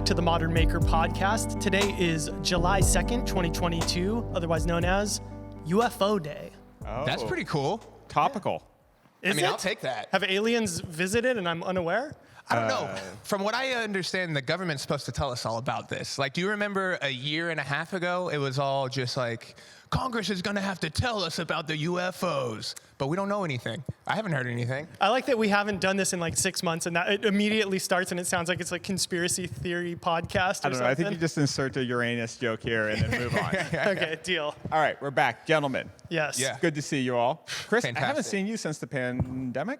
back to the Modern Maker podcast. Today is July 2nd, 2022, otherwise known as UFO Day. Oh, That's pretty cool. topical. Is I'll take that. Have aliens visited and I'm unaware? I don't know. From what I understand, the government's supposed to tell us all about this. Like, do you remember a year and a half ago, it was all just like, Congress is going to have to tell us about the UFOs. But we don't know anything. I haven't heard anything. I like that we haven't done this in like 6 months and that it immediately starts and it sounds like it's like conspiracy theory podcast or I don't know. something. I think you just insert a Uranus joke here and then move on. Okay, deal. All right, we're back. Gentlemen, Yes. Yeah. good to see you all. Chris, I haven't Fantastic. seen you since the pandemic.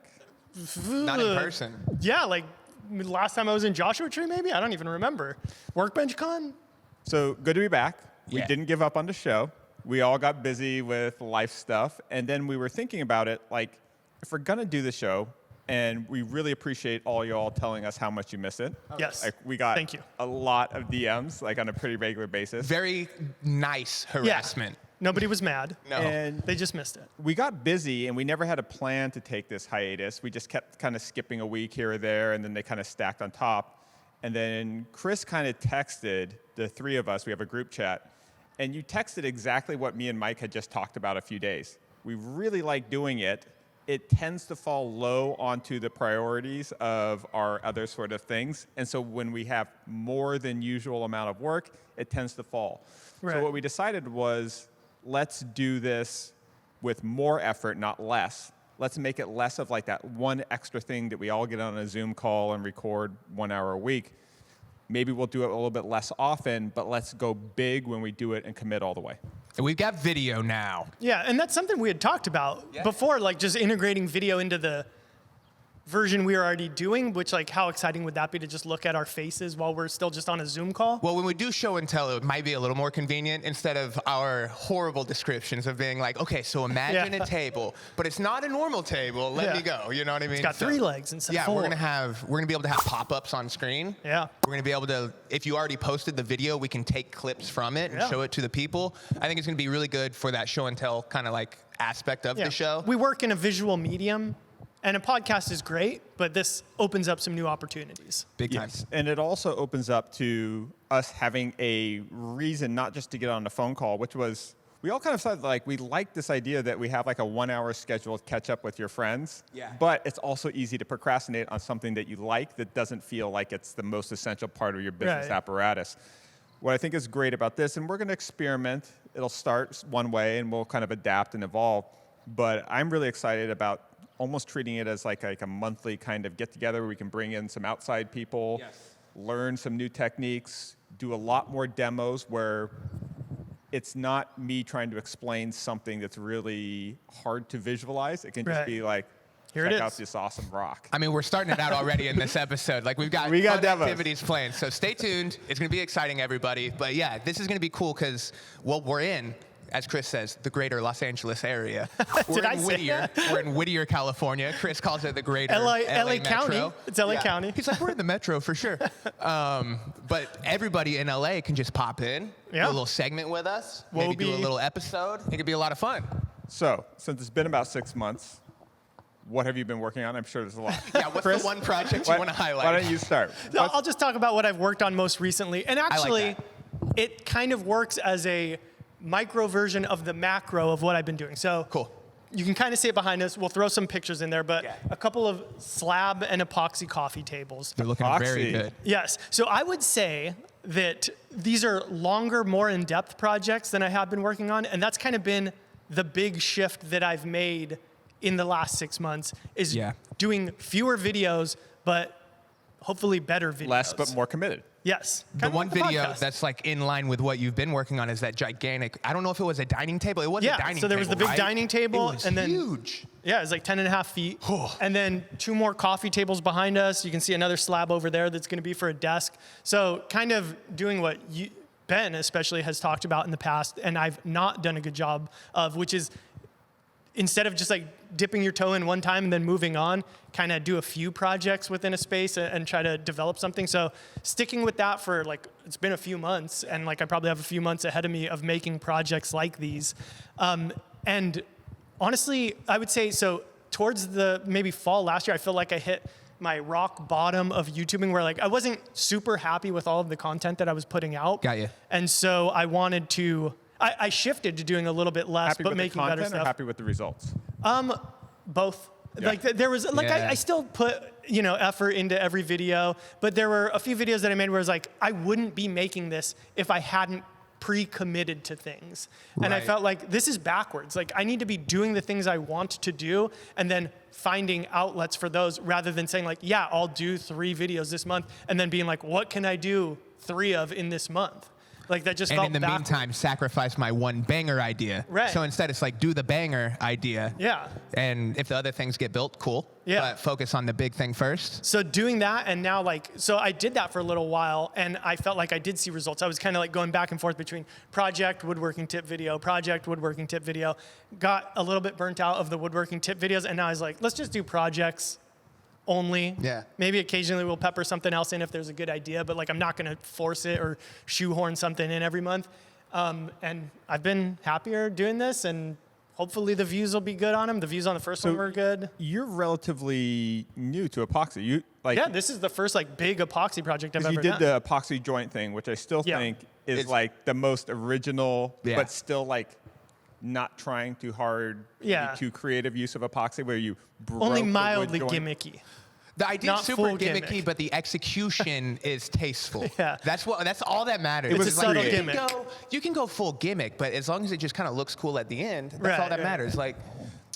Not in person. Yeah, like last time I was in Joshua Tree maybe? I don't even remember. Workbench Con? So good to be back. We Yeah. didn't give up on the show. We all got busy with life stuff. And then we were thinking about it, like, if we're going to do the show, and we really appreciate all y'all telling us how much you miss it. Yes. Like, we got Thank you. a lot of DMs, like, on a pretty regular basis. Very nice harassment. Nobody was mad. No. And They just missed it. we got busy, and we never had a plan to take this hiatus. We just kept kind of skipping a week here or there, and then they kind of stacked on top. And then Chris kind of texted the three of us. We have a group chat. And you texted exactly what me and Mike had just talked about a few days. We really like doing it. It tends to fall low onto the priorities of our other sort of things. And so when we have more than usual amount of work, it tends to fall. Right. So what we decided was, let's do this with more effort, not less. Let's make it less of like that one extra thing that we all get on a Zoom call and record 1 hour a week. Maybe we'll do it a little bit less often, but let's go big when we do it and commit all the way. And we've got video now. Yeah, and that's something we had talked about before, like just integrating video into the version we were already doing, which like how exciting would that be to just look at our faces while we're still just on a Zoom call? Well, when we do show and tell, it might be a little more convenient instead of our horrible descriptions of being like, okay, so imagine Yeah. a table, but it's not a normal table. Let me go. You know what I mean? It's got 3 legs instead of 4. We're gonna be able to have pop-ups on screen. Yeah. We're gonna be able to, if you already posted the video, we can take clips from it and Yeah. show it to the people. I think it's gonna be really good for that show and tell kind of like aspect of the show. We work in a visual medium, and a podcast is great, but this opens up some new opportunities. Big time. Yes, and it also opens up to us having a reason not just to get on a phone call, which was, we all kind of said like, we like this idea that we have like a 1 hour scheduled catch up with your friends, but it's also easy to procrastinate on something that you like that doesn't feel like it's the most essential part of your business apparatus. What I think is great about this, and we're going to experiment, it'll start one way and we'll kind of adapt and evolve, but I'm really excited about almost treating it as like a monthly kind of get together where we can bring in some outside people, learn some new techniques, do a lot more demos where it's not me trying to explain something that's really hard to visualize. It can just be like, Here it check out is. this awesome rock. I mean, we're starting it out already in this episode. Like, we got We got fun demos. activities planned. So stay tuned. It's going to be exciting, everybody. But yeah, this is going to be cool because, well, we're in, as Chris says, the greater Los Angeles area. Did I say Whittier. We're in Whittier, California. Chris calls it the greater LA Metro. County. It's LA County. He's like, we're in the metro for sure. But everybody in LA can just pop in, do a little segment with us, maybe do a little episode. It could be a lot of fun. So, since it's been about 6 months, what have you been working on? I'm sure there's a lot. Yeah, what's Chris, the one project you want to highlight? Why don't you start? I'll just talk about what I've worked on most recently. And actually, it kind of works as a micro version of the macro of what I've been doing. So Cool. You can kind of see it behind us. We'll throw some pictures in there, but a couple of slab and epoxy coffee tables. They're looking very good. Yes. So I would say that these are longer, more in-depth projects than I have been working on. And that's kind of been the big shift that I've made in the last 6 months is doing fewer videos, but hopefully better videos. Less, but more committed. Yes. The Kind of one like the video podcast. that's like in line with what you've been working on is that gigantic, I don't know if it was a dining table. It was a dining table, so there was the big right? dining table, It was and then huge. Yeah, it's like 10.5 feet. And then 2 more coffee tables behind us. You can see another slab over there that's going to be for a desk. So kind of doing what Ben especially has talked about in the past, and I've not done a good job of, which is instead of just like dipping your toe in one time and then moving on, kind of do a few projects within a space and try to develop something. So sticking with that for like, it's been a few months, and like I probably have a few months ahead of me of making projects like these. And honestly, I would say, so towards the maybe fall last year, I feel like I hit my rock bottom of YouTubing where like I wasn't super happy with all of the content that I was putting out. Got you. And so I wanted to, I shifted to doing a little bit less, Happy but with the making better content or stuff. happy with the results? Both. Yeah. Like there was like Yeah. I still put effort into every video, but there were a few videos that I made where I was like I wouldn't be making this if I hadn't pre-committed to things. And I Right. felt like this is backwards. Like I need to be doing the things I want to do and then finding outlets for those rather than saying like, yeah, I'll do 3 videos this month and then being like, what can I do 3 of in this month? Like that just And felt in the backwards. meantime, sacrifice my one banger idea. Right. So instead, it's like do the banger idea. Yeah. And if the other things get built, cool. Yeah. But focus on the big thing first. So doing that and now so I did that for a little while and I felt like I did see results. I was kind of like going back and forth between project, woodworking tip video, project, woodworking tip video. Got a little bit burnt out of the woodworking tip videos and now I was like, let's just do projects only. Yeah. Maybe occasionally we'll pepper something else in if there's a good idea, but like I'm not gonna force it or shoehorn something in every month. And I've been happier doing this and hopefully the views will be good on them. The views on the first one were good. You're relatively new to epoxy. You like Yeah, this is the first like big epoxy project I've ever you did done. the epoxy joint thing, which I still Yeah. think is It's- like the most original, Yeah. but still like not trying too hard, Yeah. too creative use of epoxy where you broke Only the wood mildly joint. gimmicky. The idea Not is super full gimmicky, gimmick. but the execution is tasteful. Yeah. That's all that matters. It's a It's like, subtle you can gimmick. you can go full gimmick, but as long as it just kind of looks cool at the end, that's all Right, that right. matters. Like,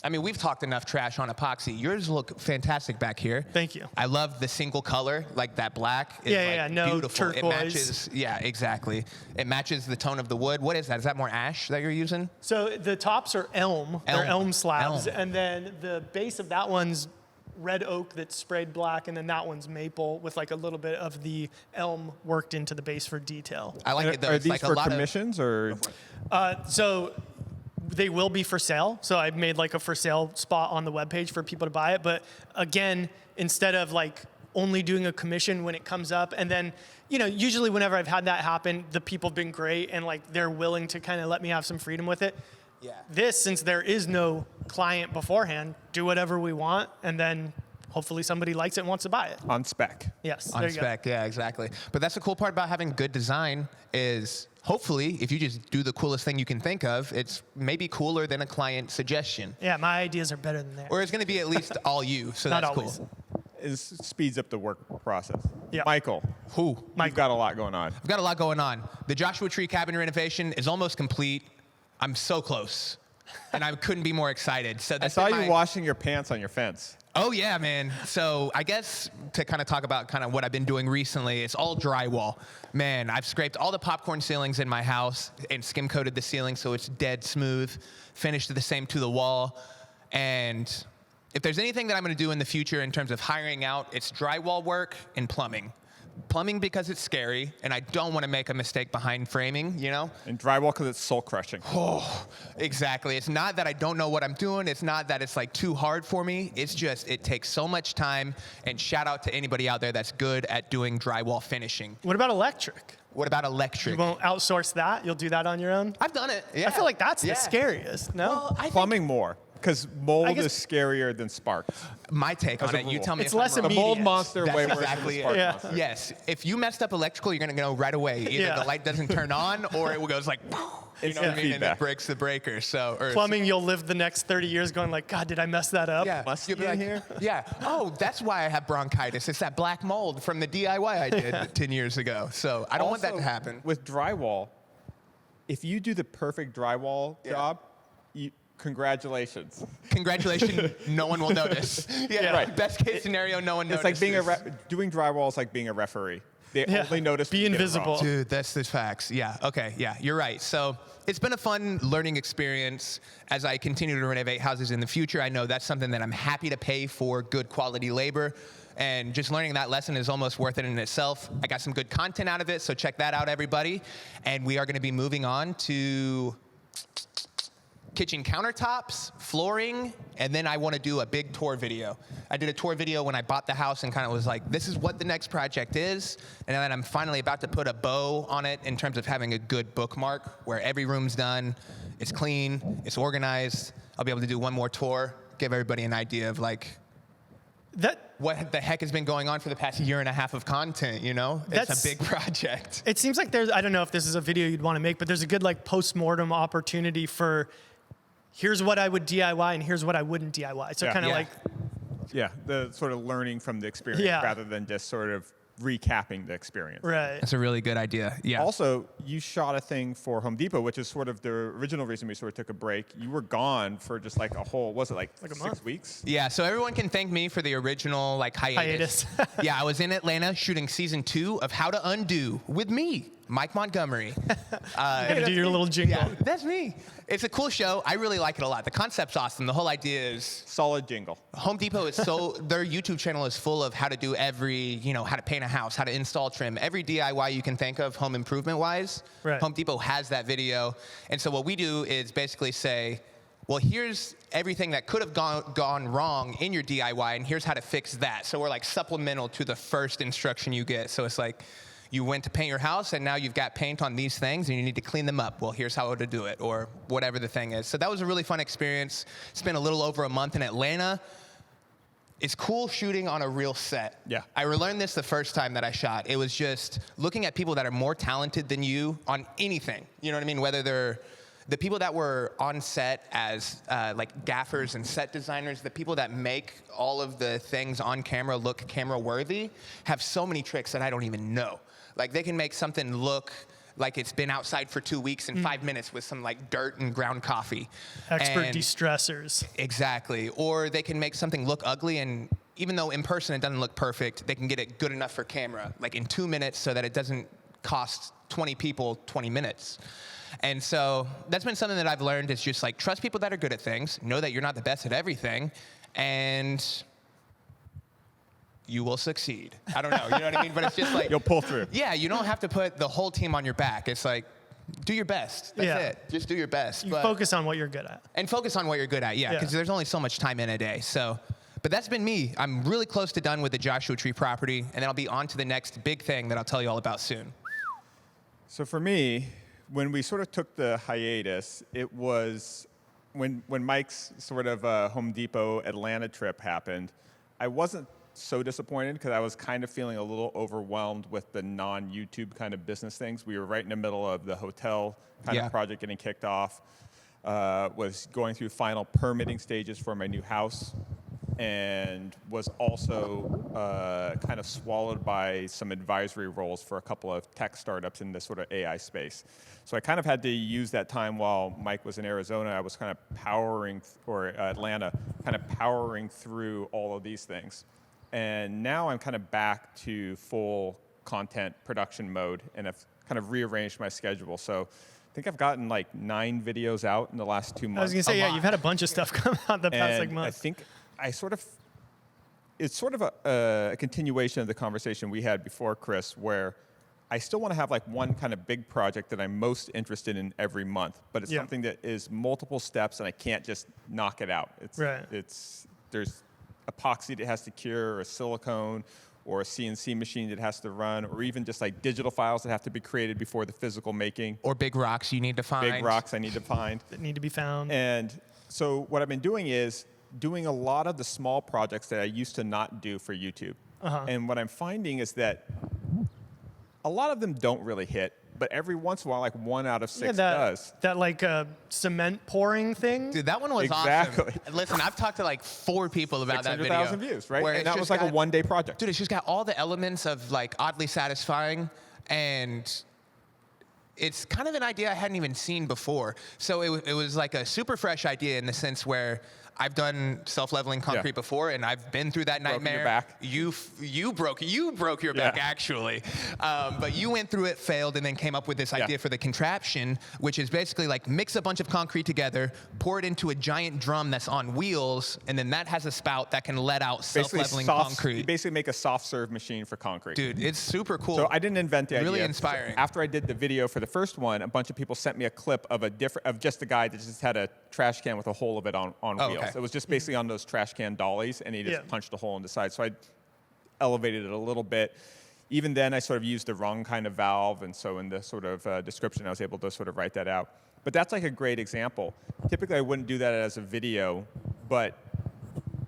I mean, we've talked enough trash on epoxy. Yours look fantastic back here. Thank you. I love the single color, like that black. Is Yeah, like no beautiful. It turquoise. matches. Yeah, exactly. It matches the tone of the wood. What is that? Is that more ash that you're using? So the tops are elm. They're Elm. elm slabs. Elm. And then the base of that one's red oak that's sprayed black. And then that one's maple with like a little bit of the elm worked into the base for detail. I like it though. Are It's these like a for lot commissions or? So they will be for sale. So I've made like a for sale spot on the webpage for people to buy it. But again, instead of like only doing a commission when it comes up, and then, usually whenever I've had that happen, the people have been great and like they're willing to kind of let me have some freedom with it. Yeah. This, since there is no client beforehand, do whatever we want, and then hopefully somebody likes it and wants to buy it. On spec. Yes, On there you go. spec, yeah, exactly. But that's the cool part about having good design is hopefully if you just do the coolest thing you can think of, it's maybe cooler than a client suggestion. Yeah, my ideas are better than theirs. Or it's going to be at least all you, so Not that's always. cool. It speeds up the work process. Yeah. Michael, Who? you've got a lot going on. I've got a lot going on. The Joshua Tree cabin renovation is almost complete. I'm so close. And I couldn't be more excited. So I that's saw been you my- washing your pants on your fence. Oh yeah, man. So I guess to kind of talk about kind of what I've been doing recently, it's all drywall. Man, I've scraped all the popcorn ceilings in my house and skim coated the ceiling so it's dead smooth, finished the same to the wall. And if there's anything that I'm going to do in the future in terms of hiring out, it's drywall work and plumbing. Plumbing because it's scary and I don't want to make a mistake behind framing, And drywall because it's soul crushing. Oh, exactly. It's not that I don't know what I'm doing. It's not that it's like too hard for me. It's just it takes so much time. And shout out to anybody out there that's good at doing drywall finishing. What about electric? What about electric? You won't outsource that? You'll do that on your own? I've done it. Yeah. I feel like that's Yeah. the scariest, no? Well, I think Plumbing more. Because mold I guess- is scarier than sparks. my take on As a it. You rule. tell me It's if I'm less wrong. The mold Immediate. monster That's way worse exactly than the spark it. Yeah. monster. Yes. If you messed up electrical, you're gonna know right away. Either Yeah. the light doesn't turn on or it goes like, you know what I Instant mean, and it feedback. breaks the breaker. So or Plumbing, you'll live the next 30 years going like, God, did I mess that up? Yeah, Must you'll be be like, here? yeah. Oh, that's why I have bronchitis. It's that black mold from the DIY I did 10 years ago. So I don't want that to Also, happen. With drywall, if you do the perfect drywall job, congratulations. Congratulations, no one will notice. Yeah, Right. Best case scenario, no one It's notices. like doing drywall is like being a referee. They Yeah. only notice Be when you get it invisible. wrong. Dude, that's the facts. Yeah, okay, yeah, you're right. So it's been a fun learning experience as I continue to renovate houses in the future. I know that's something that I'm happy to pay for good quality labor. And just learning that lesson is almost worth it in itself. I got some good content out of it, so check that out, everybody. And we are gonna be moving on to kitchen countertops, flooring, and then I want to do a big tour video. I did a tour video when I bought the house and kind of was like, this is what the next project is. And then I'm finally about to put a bow on it in terms of having a good bookmark where every room's done, it's clean, it's organized. I'll be able to do one more tour, give everybody an idea of like, what the heck has been going on for the past year and a half of content, you know? It's a big project. It seems like I don't know if this is a video you'd want to make, but there's a good like post-mortem opportunity for here's what I would DIY and here's what I wouldn't DIY. So kind of like... Yeah, the sort of learning from the experience rather than just sort of recapping the experience. Right. That's a really good idea. Yeah. Also, you shot a thing for Home Depot, which is sort of the original reason we sort of took a break. You were gone for just like a whole, was it like a 6 month. weeks? Yeah, so everyone can thank me for the original like hiatus. Yeah, I was in Atlanta shooting season 2 of How to Undo with me, Mike Montgomery. Gotta do your little jingle. Yeah, that's me. It's a cool show. I really like it a lot. The concept's awesome. The whole idea is Solid jingle. Home Depot is their YouTube channel is full of how to do how to paint a house, how to install trim, every DIY you can think of home improvement wise. Right. Home Depot has that video. And so what we do is basically say, well, here's everything that could have gone wrong in your DIY, and here's how to fix that. So we're like supplemental to the first instruction you get. So it's like, you went to paint your house, and now you've got paint on these things, and you need to clean them up. Well, here's how to do it, or whatever the thing is. So that was a really fun experience. Spent a little over a month in Atlanta. It's cool shooting on a real set. Yeah. I learned this the first time that I shot. It was just looking at people that are more talented than you on anything. You know what I mean? Whether they're the people that were on set as like gaffers and set designers, the people that make all of the things on camera look camera worthy, have so many tricks that I don't even know. Like they can make something look like it's been outside for 2 weeks in 5 minutes with some like dirt and ground coffee. Expert de-stressors. Exactly. Or they can make something look ugly, and even though in person it doesn't look perfect, they can get it good enough for camera, like in 2 minutes, so that it doesn't cost 20 people 20 minutes. And so that's been something that I've learned. It's just like, trust people that are good at things, know that you're not the best at everything, and you will succeed. I don't know, you know what I mean? But it's just like, You'll pull through. yeah, you don't have to put the whole team on your back. It's like, do your best. That's Yeah. it. Just do your best. You But- focus on what you're good at. and focus on what you're good at, yeah, because there's only so much time in a day. So, but that's been me. I'm really close to done with the Joshua Tree property, and then I'll be on to the next big thing that I'll tell you all about soon. So for me, when we sort of took the hiatus, it was when Mike's sort of Home Depot Atlanta trip happened. I wasn't so disappointed because I was kind of feeling a little overwhelmed with the non-YouTube kind of business things. We were right in the middle of the hotel kind of project getting kicked off. Was going through final permitting stages for my new house, and was also kind of swallowed by some advisory roles for a couple of tech startups in this sort of AI space. So I kind of had to use that time while Mike was in Arizona. I was kind of Atlanta, kind of powering through all of these things. And now I'm kind of back to full content production mode, and I've kind of rearranged my schedule. So I think I've gotten like 9 videos out in the last 2 months. I was gonna say, yeah, you've had a bunch of stuff come out the past like month. I think it's sort of a continuation of the conversation we had before, Chris, where I still want to have like one kind of big project that I'm most interested in every month, but it's something that is multiple steps, and I can't just knock it out. There's epoxy that has to cure, or a silicone, or a CNC machine that has to run, or even just like digital files that have to be created before the physical making. Or big rocks you need to find. Big rocks I need to find. That need to be found. And so what I've been doing is doing a lot of the small projects that I used to not do for YouTube. And what I'm finding is that a lot of them don't really hit, but every once in a while, like 1 out of 6 does. That like cement pouring thing. Dude, that one was Exactly. awesome. Listen, I've talked to like 4 people about that video. 600,000 views, right? where And it's that just was like a got- one-day project. Dude, it's just got all the elements of like oddly satisfying, and it's kind of an idea I hadn't even seen before. So it was like a super fresh idea in the sense where I've done self-leveling concrete before, and I've been through that Broken nightmare. your back. You broke your back actually, but you went through it, failed, and then came up with this idea for the contraption, which is basically like mix a bunch of concrete together, pour it into a giant drum that's on wheels, and then that has a spout that can let out self-leveling concrete. You basically make a soft serve machine for concrete. Dude, it's super cool. So I didn't invent the idea. Really inspiring. So after I did the video for the first one, a bunch of people sent me a clip of just a guy that just had a trash can with a hole of it on wheels. Okay. It was just basically on those trash can dollies, and he just punched a hole in the side. So I elevated it a little bit. Even then, I sort of used the wrong kind of valve, and so in the sort of description, I was able to sort of write that out. But that's like a great example. Typically, I wouldn't do that as a video, but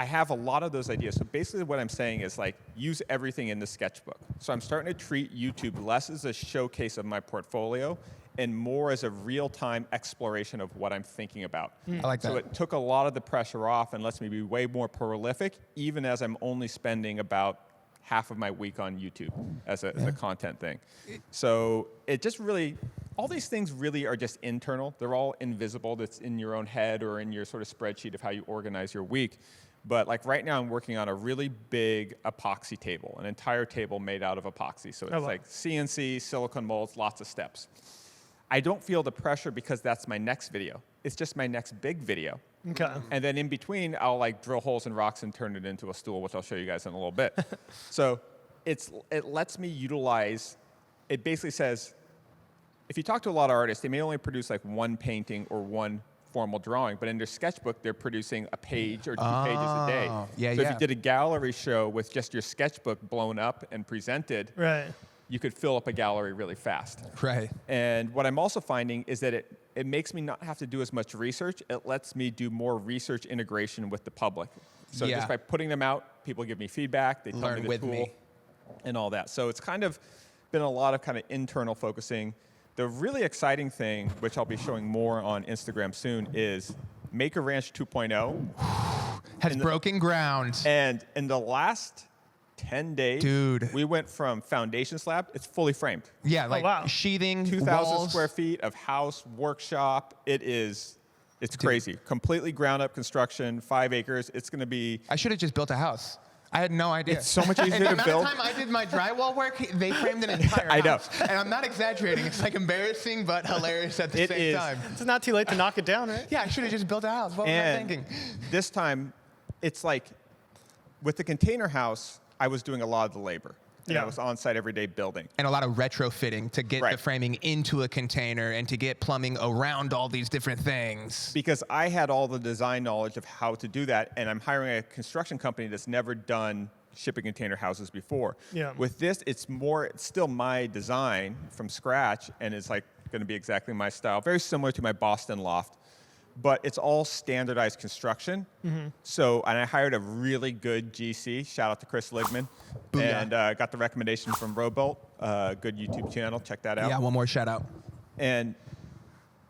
I have a lot of those ideas. So basically what I'm saying is like use everything in the sketchbook. So I'm starting to treat YouTube less as a showcase of my portfolio and more as a real-time exploration of what I'm thinking about. I like that. So it took a lot of the pressure off and lets me be way more prolific, even as I'm only spending about half of my week on YouTube as a content thing. So it just really, all these things really are just internal. They're all invisible. That's in your own head or in your sort of spreadsheet of how you organize your week. But like right now I'm working on a really big epoxy table, an entire table made out of epoxy. So it's like CNC, silicone molds, lots of steps. I don't feel the pressure because that's my next video. It's just my next big video. Okay. And then in between, I'll like drill holes in rocks and turn it into a stool, which I'll show you guys in a little bit. So it lets me utilize, it basically says, if you talk to a lot of artists, they may only produce like one painting or one formal drawing, but in their sketchbook, they're producing a page or 2 pages a day. Yeah, so if you did a gallery show with just your sketchbook blown up and presented, Right. you could fill up a gallery really fast. Right. And what I'm also finding is that it makes me not have to do as much research. It lets me do more research integration with the public. So just by putting them out, people give me feedback, they tell Learn me the with tool me. and all that. So it's kind of been a lot of kind of internal focusing. The really exciting thing, which I'll be showing more on Instagram soon, is Maker Ranch 2.0. Has broken ground. And in the last 10 days, Dude. we went from foundation slab, it's fully framed. Yeah, like wow. sheathing, 2,000 walls. square feet of house, workshop. It's crazy. Completely ground up construction, 5 acres. It's going to be. I should have just built a house. I had no idea. It's so much easier And the to amount build. of time I did my drywall work, they framed an entire I know. house. And I'm not exaggerating. It's like embarrassing but hilarious at the It same is. time. It's not too late to knock it down, right? Yeah, I should have just built a house. What was I And thinking? this time, it's like with the container house, I was doing a lot of the labor. And Yeah. I was on site every day building. And a lot of retrofitting to get the Right. framing into a container and to get plumbing around all these different things. Because I had all the design knowledge of how to do that, and I'm hiring a construction company that's never done shipping container houses before. Yeah. With this, it's still my design from scratch, and it's like going to be exactly my style, very similar to my Boston loft, but it's all standardized construction. So, and I hired a really good GC. Shout out to Chris Ligman, Booyah. and got the recommendation from Robolt, good YouTube channel. Check that out. Yeah, one more shout out. And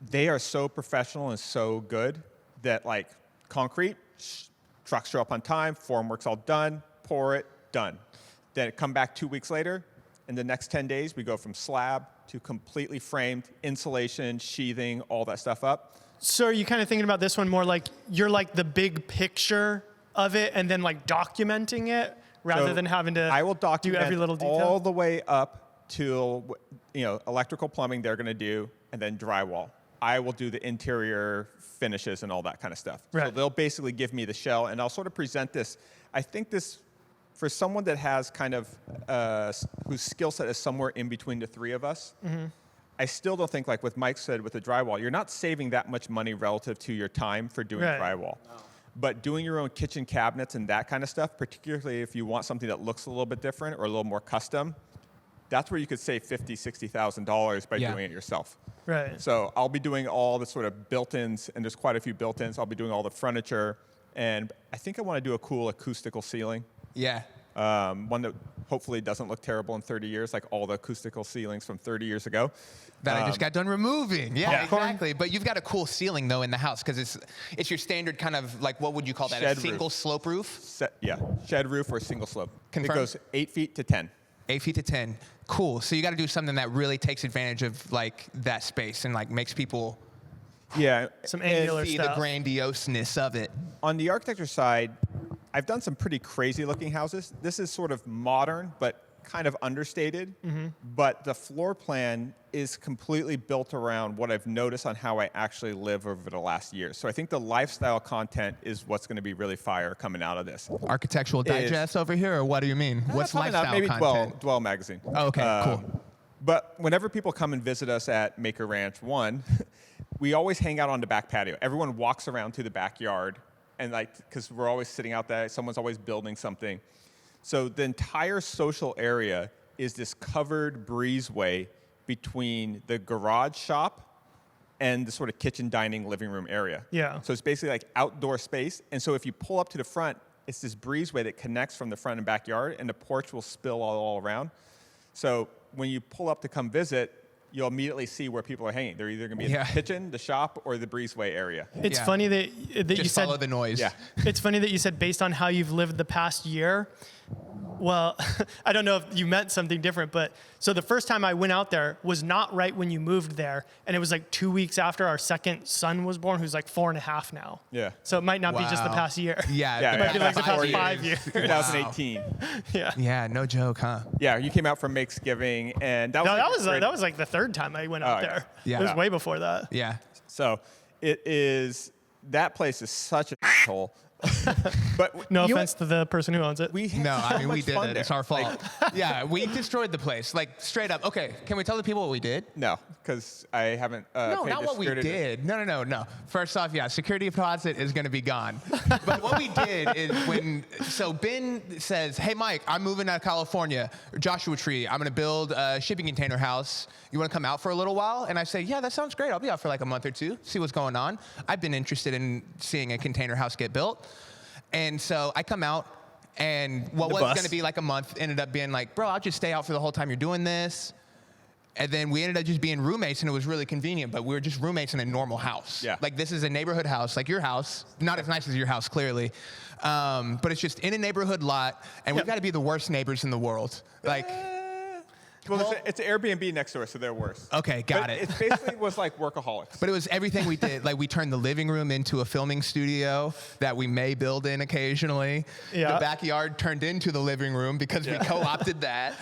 they are so professional and so good that like concrete, trucks show up on time, formwork's all done, pour it, done. Then it come back 2 weeks later. In the next 10 days, we go from slab to completely framed, insulation, sheathing, all that stuff up. So are you kind of thinking about this one more like you're like the big picture of it and then like documenting it rather So than having to I will document do every little detail? all the way up to electrical plumbing they're going to do, and then drywall. I will do the interior finishes and all that kind of stuff. So Right. they'll basically give me the shell, and I'll sort of present this. I think this, for someone that has kind of whose skill set is somewhere in between the three of us, I still don't think, like what Mike said with the drywall, you're not saving that much money relative to your time for doing Right. drywall. But doing your own kitchen cabinets and that kind of stuff, particularly if you want something that looks a little bit different or a little more custom, that's where you could save $50,000, $60,000 by Yeah. doing it yourself. Right. So I'll be doing all the sort of built-ins, and there's quite a few built-ins. I'll be doing all the furniture, and I think I want to do a cool acoustical ceiling. Yeah. One that hopefully doesn't look terrible in 30 years, like all the acoustical ceilings from 30 years ago. That I just got done removing. Yeah, Yeah. exactly. But you've got a cool ceiling though in the house because it's your standard kind of like, what would you call that? Shed A single roof. slope roof? Shed roof or single slope. Confirm? It goes 8 feet to 10. 8 feet to 10. Cool. So you got to do something that really takes advantage of like that space and like makes people Yeah. Some and angular see stuff. the grandioseness of it. On the architecture side, I've done some pretty crazy looking houses. This is sort of modern, but kind of understated. But the floor plan is completely built around what I've noticed on how I actually live over the last year. So I think the lifestyle content is what's going to be really fire coming out of this. Architectural Digest over here, or what do you mean? What's Probably not, lifestyle maybe content? Dwell magazine. Oh, okay, cool. But whenever people come and visit us at Maker Ranch 1, we always hang out on the back patio. Everyone walks around to the backyard, and like, because we're always sitting out there, someone's always building something. So the entire social area is this covered breezeway between the garage shop and the sort of kitchen, dining, living room area. Yeah. So it's basically like outdoor space. And so if you pull up to the front, it's this breezeway that connects from the front and backyard, and the porch will spill all around. So when you pull up to come visit, you'll immediately see where people are hanging. They're either going to be in the kitchen, the shop, or the breezeway area. It's funny that you said, follow the noise. Yeah. It's funny that you said based on how you've lived the past year. Well, I don't know if you meant something different, but so the first time I went out there was not right when you moved there. And it was like 2 weeks after our second son was born, who's like 4.5 now. Yeah. So it might not be just the past year. Yeah. It might be like the past 5 years. 2018. Yeah. Yeah, no joke, huh? Yeah, you came out for Thanksgiving, and that was No, that was like the third time I went out there. Yeah. It was way before that. Yeah. So that place is such a hole. But No offense to the person who owns it. we had No, so I mean, we much did fun it. there. It's our fault. Yeah, we destroyed the place. Like, straight up. Okay, can we tell the people what we did? No, because I haven't No, paid not the what we security- did. No. First off, yeah, security deposit is going to be gone. But what we did is so Ben says, hey, Mike, I'm moving to California, Joshua Tree. I'm going to build a shipping container house. You want to come out for a little while? And I say, yeah, that sounds great. I'll be out for like a month or two, see what's going on. I've been interested in seeing a container house get built. And so I come out, and what was going to be like a month ended up being like, bro, I'll just stay out for the whole time you're doing this. And then we ended up just being roommates, and it was really convenient, but we were just roommates in a normal house. Yeah. Like, this is a neighborhood house, like your house. Not as nice as your house, clearly. But it's just in a neighborhood lot, and we've got to be the worst neighbors in the world. Like, Well, it's an Airbnb next door, so they're worse. okay, got But it. it basically was like workaholics. But it was everything we did. Like, we turned the living room into a filming studio that we may build in occasionally. Yeah. The backyard turned into the living room because we co-opted that.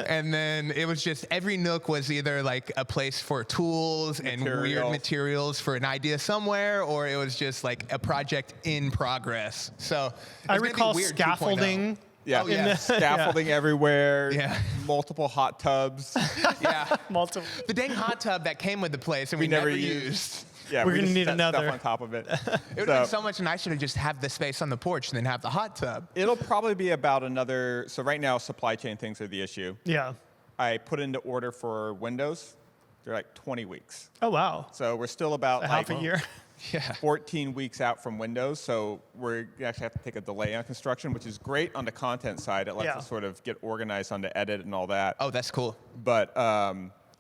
And then it was just every nook was either like a place for tools and weird materials for an idea somewhere, or it was just like a project in progress. So I it's gonna be recall weird 2.0. scaffolding. Yeah, Oh, yeah. scaffolding everywhere. Yeah. Multiple hot tubs. Yeah. Multiple. The dang hot tub that came with the place and we never never used. used. Yeah, We're we gonna just need set another. stuff on top of it. It would have been so much nicer to just have the space on the porch and then have the hot tub. It'll probably be about another. So right now, supply chain things are the issue. Yeah. I put into order for windows. They're like 20 weeks. Oh, wow. So we're still about Half a year. Yeah. 14 weeks out from Windows, so we actually have to take a delay on construction, which is great on the content side. It lets Yeah. us sort of get organized on the edit and all that. Oh, that's cool. But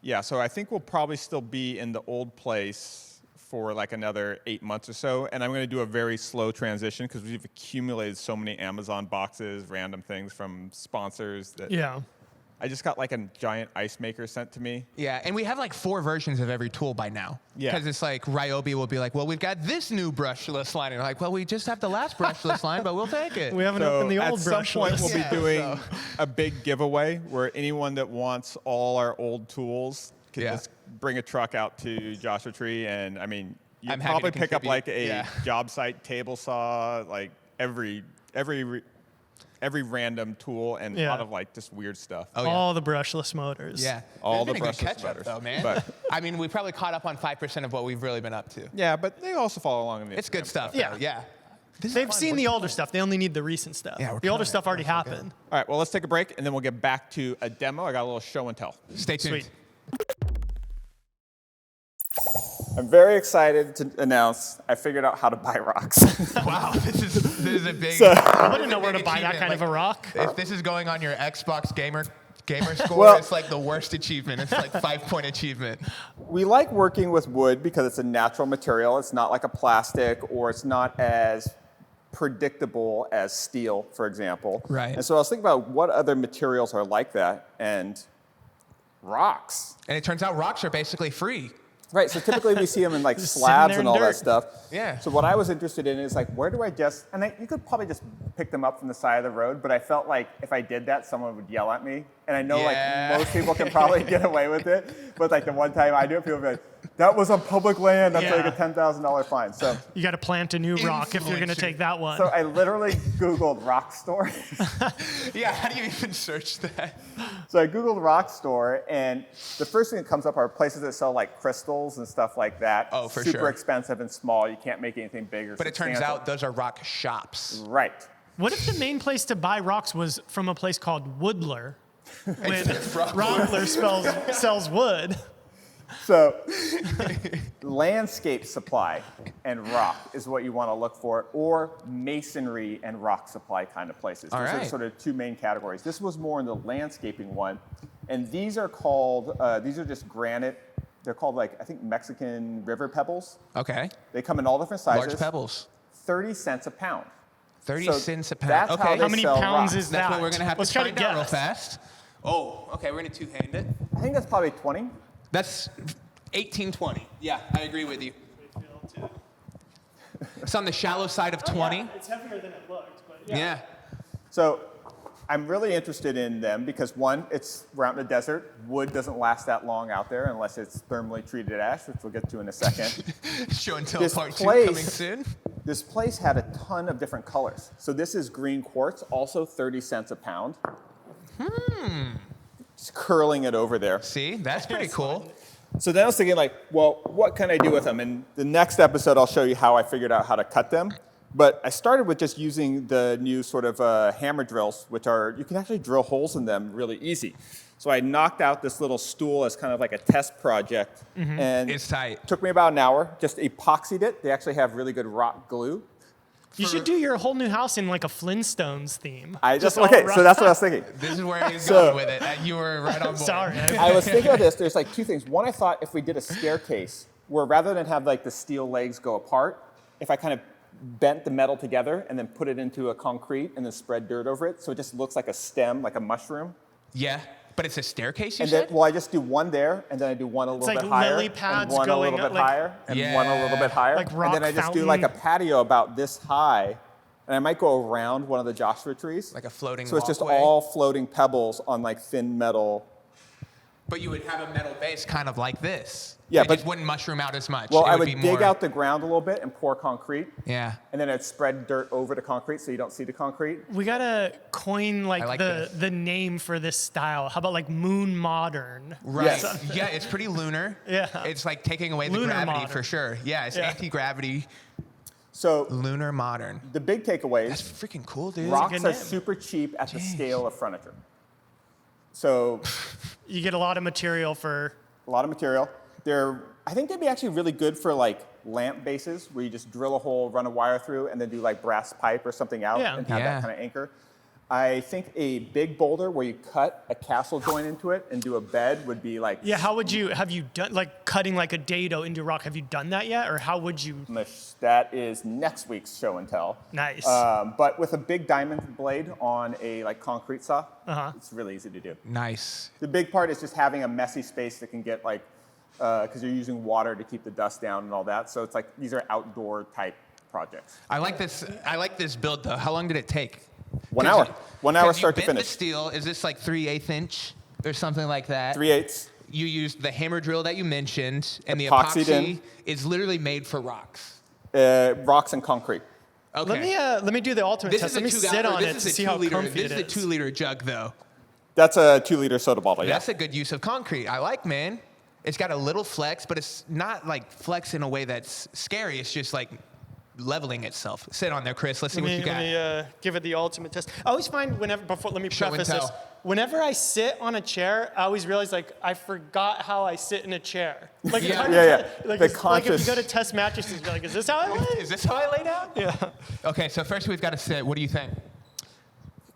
yeah, so I think we'll probably still be in the old place for like another 8 months or so, and I'm going to do a very slow transition because we've accumulated so many Amazon boxes, random things from sponsors that Yeah. I just got like a giant ice maker sent to me. Yeah, and we have like 4 versions of every tool by now. Yeah. Because it's like Ryobi will be like, well, we've got this new brushless line. And like, well, we just have the last brushless line, but we'll take it. We haven't So opened the at old some brush point list. we'll Yeah, be doing so- a big giveaway where anyone that wants all our old tools can Yeah. just bring a truck out to Joshua Tree, and I mean, you I'm happy to probably pick up contribute. like a Yeah. job site table saw, like every random tool, and a Yeah. lot of like just weird stuff. Oh, yeah. All the brushless motors. Yeah. All There's the been a good brushless catch up, butters. though, man. But- I mean, we probably caught up on 5% of what we've really been up to. Yeah, but they also follow along in the It's good Instagram stuff. Yeah. though. Yeah. This is They've fun. seen We're the killing older it. stuff. They only need the recent stuff. Yeah, we're the older killing stuff it. already We're so good. happened. All right, well, let's take a break, and then we'll get back to a demo. I got a little show and tell. Stay tuned. Sweet. I'm very excited to announce I figured out how to buy rocks. Wow, this is a big. I wouldn't know where to buy that kind of a rock. If this is going on your Xbox gamer score, Well- it's like the worst achievement. It's like 5-point achievement. We like working with wood because it's a natural material. It's not like a plastic, or it's not as predictable as steel, for example. Right. And so I was thinking about what other materials are like that, and rocks. And it turns out rocks are basically free. Right, so typically we see them in like Just slabs sitting and there in all that dirt. stuff. Yeah. So what I was interested in is like, where do I just, you could probably just pick them up from the side of the road, but I felt like if I did that, someone would yell at me. And I know Yeah. like most people can probably get away with it, but like the one time I do it, people be like, that was on public land, that's like a Yeah. $10,000 fine. So You got to plant a new rock if you're going to Influencer. take that one. I literally Googled rock store. Yeah, how do you even search that? So I Googled rock store, and the first thing that comes up are places that sell like crystals and stuff like that. Oh, for Super sure. expensive and small. You can't make anything big or But it turns substantial. out those are rock shops. Right. What if the main place to buy rocks was from a place called Woodler? When Rock- Rockler sells wood. So landscape supply and rock is what you want to look for, or masonry and rock supply kind of places. Those are sort of two main categories. This was more in the landscaping one. And these are called, these are just granite. They're called, like, I think Mexican river pebbles. Okay. They come in all different sizes. Large pebbles. 30 cents a pound. 30 So cents a pound. that's Okay. how How many sell pounds rock. is that? That's what we're going to have Let's to try find to out real guess. fast. Oh, okay. We're going to two-hand it. I think that's probably 20. That's 1820. Yeah, I agree with you. It's on the shallow side of 20. Yeah, it's heavier than it looked, but Yeah. So I'm really interested in them because, one, it's we're out in the desert. Wood doesn't last that long out there unless it's thermally treated ash, which we'll get to in a second. Show and tell This part 2 place- coming soon. This place had a ton of different colors. So this is green quartz, also 30 cents a pound. Just curling it over there. See, that's pretty cool. So then I was thinking, like, well, what can I do with them? And the next episode, I'll show you how I figured out how to cut them. But I started with just using the new sort of hammer drills, which are, you can actually drill holes in them really easy. So I knocked out this little stool as kind of like a test project. And It's tight. it took me about an hour, just epoxied it. They actually have really good rock glue. You should do your whole new house in like a Flintstones theme. I just, all okay, rock. so that's what I was thinking. This is where he's So- going with it. You were right on board. Sorry. I was thinking of this. There's like two things. One, I thought if we did a staircase where rather than have like the steel legs go apart, if I kind of bent the metal together and then put it into a concrete and then spread dirt over it, so it just looks like a stem, like a mushroom. Yeah, but it's a staircase, you And then, said? well, I just do one there, and then I do one a little like bit higher, lily and pads one a going little up, bit like- higher, and one a little Yeah. bit higher. Like and rock then I just do like a fountain. patio about this high, and I might go around one of the Joshua trees. Like a floating So it's just walkway? all floating pebbles on like thin metal. But you would have a metal base kind of like this. Yeah, It but- just wouldn't mushroom out as much. Well, It I would be dig more- out the ground a little bit and pour concrete. Yeah. And then I'd spread dirt over the concrete so you don't see the concrete. We gotta coin like, like the this. the name for this style. How about like moon modern? Right. Yes. Yeah, it's pretty lunar. Yeah. It's like taking away the Lunar gravity modern. for sure. Yeah, it's Yeah. anti-gravity, So lunar modern. the big takeaways, That's freaking cool, dude. rocks good are name. super cheap at the scale of furniture. So You get a lot of material for. a lot of material. I think they'd be actually really good for like lamp bases where you just drill a hole, run a wire through, and then do like brass pipe or something out Yeah. and have Yeah. that kind of anchor. I think a big boulder where you cut a castle joint into it and do a bed would be like, Yeah, how would you have you done like cutting like a dado into rock? Have you done that yet, or how would you? that is next week's show and tell. Nice. But with a big diamond blade on a like concrete saw, it's really easy to do. Nice. The big part is just having a messy space that can get like, because you're using water to keep the dust down and all that. So it's like these are outdoor type projects. I like this build though. How long did it take? 1 hour. 1 hour 'Cause start to you bent finish. the steel. Is this like 3/8 inch or something like that? 3/8. You used the hammer drill that you mentioned, and the Epoxied epoxy in. is literally made for rocks. Rocks and concrete. Okay. Let me do the ultimate This test. is Let a me 2 sit on this it is to a see how 2 liter. comfy This it is a is. 2-liter jug though. That's a 2-liter soda bottle, yeah. That's a good use of concrete. I like, man. It's got a little flex, but it's not like flex in a way that's scary. It's just like leveling itself. Sit on there, Chris. Let's see what you got. Let me give it the ultimate test. I always find let me Show and preface this. tell. Whenever I sit on a chair, I always realize like I forgot how I sit in a chair. Like Yeah. kind of- Yeah. Like, The like if conscious- you go to test mattresses, you're like, is this how I lay? Is this how I lay down? Yeah. Okay, so first we've got to sit. What do you think?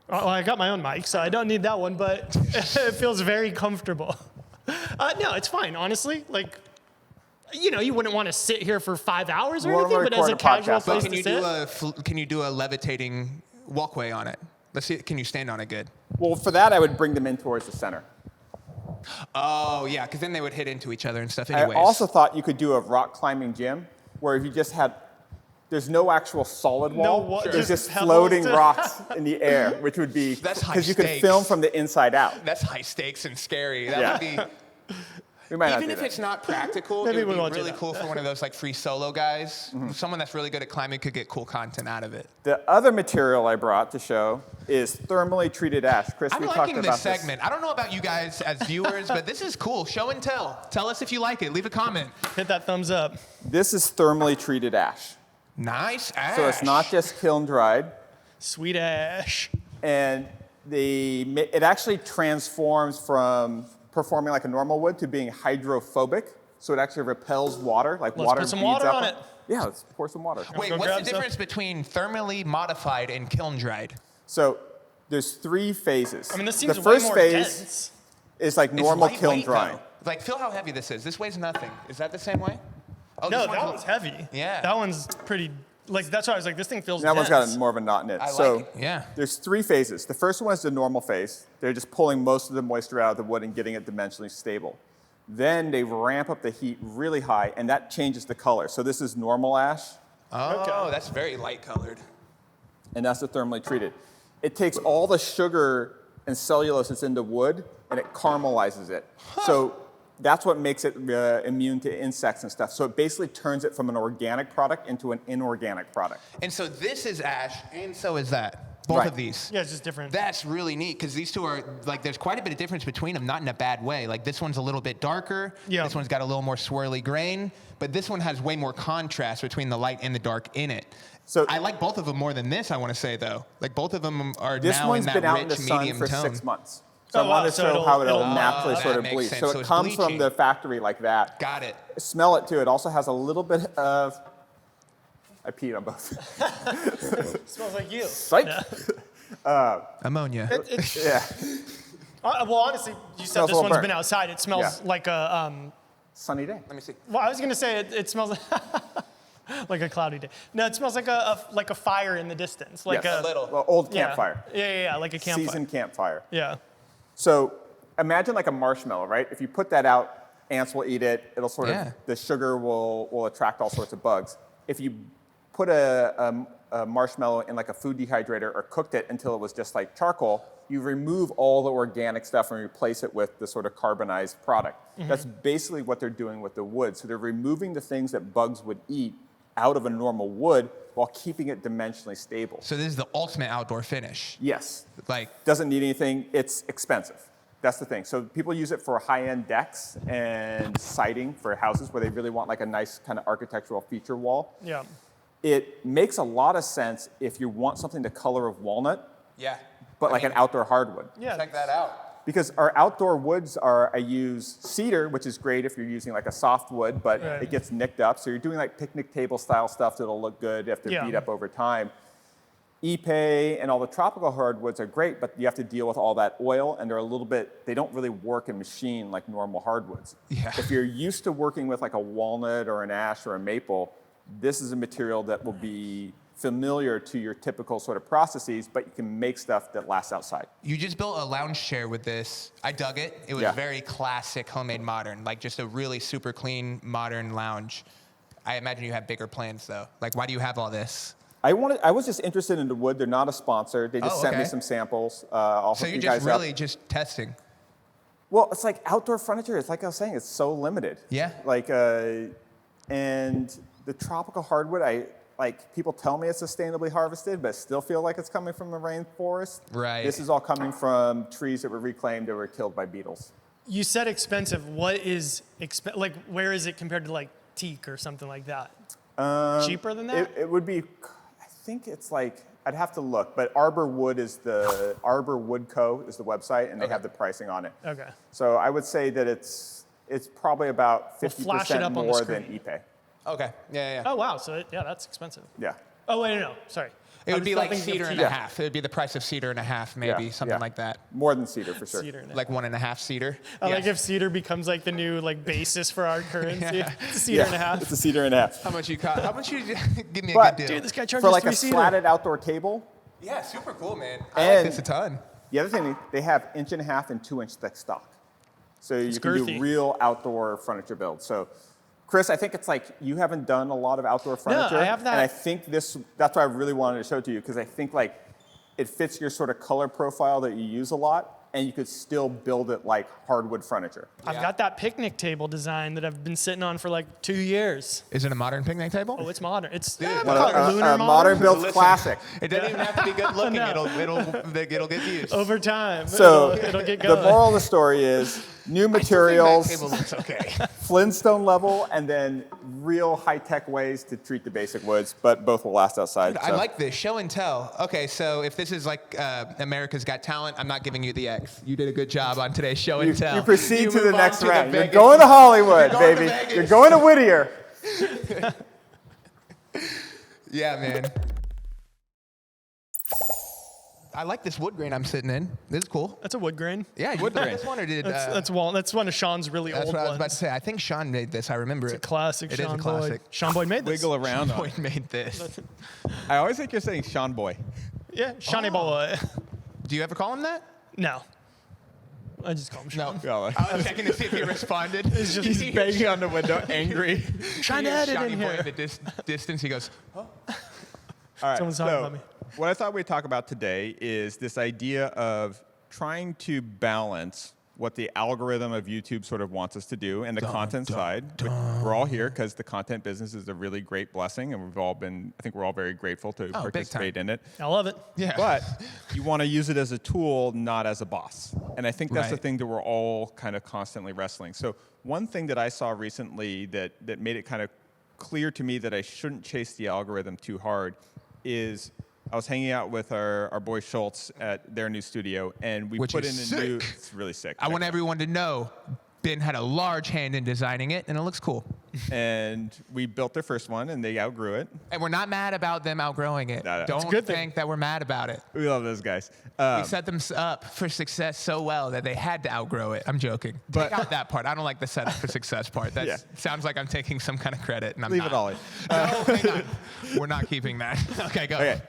Well, I got my own mic, so I don't need that one, but it feels very comfortable. No, it's fine, honestly. Like, you wouldn't want to sit here for 5 hours or We'll anything, but as a record a casual podcast. place Can to you sit. can you do a levitating walkway on it? Let's see. Can you stand on it good? Well, for that, I would bring them in towards the center. Oh yeah, because then they would hit into each other and stuff. Anyways. I also thought you could do a rock climbing gym where if you just had, there's no actual solid wall. wall, There's just just pebbles. floating rocks in the air, which would be, That's high because you could stakes. film from the inside out. That's high stakes and scary. That Yeah. would be. We might not Even do if that. it's not practical, Maybe it would we be won't do really that. cool for one of those like free solo guys. Someone that's really good at climbing could get cool content out of it. The other material I brought to show is thermally treated ash. Chris, I'm we talked liking about this segment. I don't know about you guys as viewers, but this is cool. Show and tell. Tell us if you like it. Leave a comment. Hit that thumbs up. This is thermally treated ash. Nice ash. So it's not just kiln dried. Sweet ash. And it actually transforms from performing like a normal wood to being hydrophobic. so it actually repels water. Like Let's water put some beads water up on it. Yeah, let's pour some water. Wait, Go what's grab the some. difference between thermally modified and kiln dried? So there's 3 phases. I mean, this seems the way first more phase dense. is like It's normal kiln lightweight, drying. though. Like, feel how heavy this is. This weighs nothing. Is that the same way? Oh, No, this that one's- one's heavy. Yeah. That one's pretty, like, that's why I was like, this thing feels That dense. one's got more of a knot in it. I so like it. Yeah. there's 3 phases. The first one is the normal phase. They're just pulling most of the moisture out of the wood and getting it dimensionally stable. Then they ramp up the heat really high, and that changes the color. So this is normal ash, Oh, Okay. that's very light colored. and that's the thermally treated. It takes all the sugar and cellulose that's in the wood, and it caramelizes it. So that's what makes it immune to insects and stuff. So it basically turns it from an organic product into an inorganic product. And so this is ash, and so is that. Both Right. of these. Yeah, it's just different. That's really neat because these two are like there's quite a bit of difference between them, not in a bad way. Like this one's a little bit darker. Yeah. This one's got a little more swirly grain, but this one has way more contrast between the light and the dark in it. So- I like both of them more than this. I want to say though, like both of them are This now one's in that been out in the rich sun medium for tone. 6 months. So Oh, I wow. want to So show how it'll it'll- naturally that sort of makes bleach. sense. So So it it's comes from bleaching. the factory like that. Got it. Smell it too. It also has a little bit of. I peed on both. It smells like you. Psych. Ammonia. Yeah. Well, honestly, you said Smells a this little one's burnt. been outside. It smells Yeah. like a, Sunny day. Let me see. well, I was going to say it smells like a cloudy day. No, it smells like a fire in the distance. Like Yes. A little. Well, old yeah. campfire. Yeah, like a campfire. Seasoned campfire. Yeah. So imagine like a marshmallow, right? If you put that out, ants will eat it. It'll sort Yeah. of, the sugar will attract all sorts of bugs. If you put a marshmallow in like a food dehydrator or cooked it until it was just like charcoal, you remove all the organic stuff and replace it with the sort of carbonized product. That's basically what they're doing with the wood. So they're removing the things that bugs would eat out of a normal wood while keeping it dimensionally stable. So this is the ultimate outdoor finish. Yes. Like Doesn't need anything. It's expensive. That's the thing. So people use it for high-end decks and siding for houses where they really want like a nice kind of architectural feature wall. Yeah. It makes a lot of sense if you want something the color of walnut, yeah. but like an outdoor hardwood. Yeah. Check that out. Because our outdoor woods are, I use cedar, which is great if you're using like a soft wood, but Right. it gets nicked up. So you're doing like picnic table style stuff that'll look good if they're Yeah. beat up over time. Ipe and all the tropical hardwoods are great, but you have to deal with all that oil, and they're a little bit, they don't really work in machine like normal hardwoods. Yeah. If you're used to working with like a walnut or an ash or a maple, this is a material that will be familiar to your typical sort of processes, but you can make stuff that lasts outside. You just built a lounge chair with this. I dug it. It was Yeah. very classic, homemade, modern, like just a really super clean, modern lounge. I imagine you have bigger plans though. Like, why do you have all this? I was just interested in the wood. They're not a sponsor. They just Oh, sent me okay. some samples. I'll So hook you're you just guys up. really just testing. Well, it's like outdoor furniture. It's like I was saying, it's so limited. Yeah. Like, and the tropical hardwood, like people tell me it's sustainably harvested, but I still feel like it's coming from the rainforest. Right. This is all coming from trees that were reclaimed that were killed by beetles. You said expensive. What is like? Where is it compared to like teak or something like that? Cheaper than that? It would be, I think it's like, I'd have to look, but Arbor Wood is Arbor Wood Co. is the website, and they Okay. have the pricing on it. Okay. So I would say that it's probably about We'll flash it 50% up on the more than screen. Ipe. Okay. Yeah. Oh wow. So yeah, that's expensive. Yeah. Oh wait, no. Sorry. It would be like cedar and a Yeah. half. It would be the price of cedar and a half, maybe Yeah, something yeah. like that. More than cedar for sure. Cedar. Like 1.5 cedar. I like Yeah. if cedar becomes like the new like basis for our currency. Yeah. It's a cedar and a half. It's a cedar and a half. How much you cost? How much you give me a But- good deal? Dude, this guy charges For like 3 a cedar. slatted outdoor table, Yeah, super cool, man. I like And- this a ton. the other thing, they have 1.5 and 2 inch thick stock. So you can do girthy. real outdoor furniture builds. So, Chris, I think it's like you haven't done a lot of outdoor furniture. I have that. And I think that's why I really wanted to show it to you, because I think like it fits your sort of color profile that you use a lot, and you could still build it like hardwood furniture. I've Yeah. got that picnic table design that I've been sitting on for like 2 years. Is it a modern picnic table? Oh, it's modern. It's Dude, we one call it A lunar modern build Listen. classic. It doesn't even have to be good looking. No. It'll get used. Over time, So it'll get the going. moral of the story is new That materials, table looks okay. Flintstone level, and then real high-tech ways to treat the basic woods, but both will last outside. Dude, I like this. Show and tell. Okay, so if this is like America's Got Talent, I'm not giving you the X. You did a good job on today's show and tell. You proceed to the move on next to round. You're Vegas. going to Hollywood, You're going to baby. Vegas. You're going to Whittier. Yeah, man. I like this wood grain I'm sitting in. This is cool. That's a wood grain. Yeah, you built this one or did? That's one of Sean's really That's old what I was ones. about to say. I think Sean made this. I remember it. Classic It is Sean a classic. Boyd. Sean Boyd made this. Wiggle around on Boyd it. made this. I always think you're saying Sean Boy. Yeah, Shawnee Boy. Do you ever call him that? No. I just call him Sean. Yeah, like- I was checking to see if he responded. He's banging on the window, angry. Trying to edit Shawnee in Boy here. in the distance. He goes, All right, Someone's talking about me. what I thought we'd talk about today is this idea of trying to balance what the algorithm of YouTube sort of wants us to do and the content side. We're all here because the content business is a really great blessing, and I think we're all very grateful to participate in it. I love it. yeah. But you want to use it as a tool, not as a boss. And I think that's the Right. thing that we're all kind of constantly wrestling. So one thing that I saw recently that made it kind of clear to me that I shouldn't chase the algorithm too hard is I was hanging out with our boy Schultz at their new studio, and we Which put in is a new. sick. It's really sick. I want everyone to know Ben had a large hand in designing it, and it looks cool. And we built their first one, and they outgrew it. And we're not mad about them outgrowing it. No, no. Don't It's a good thing. think that we're mad about it. We love those guys. We set them up for success so well that they had to outgrow it. I'm joking. But- Take out that part. I don't like the setup for success part. That Yeah. sounds like I'm taking some kind of credit, and I'm Leave not. it all in. No, hang on. We're not keeping that. Okay, go. Okay.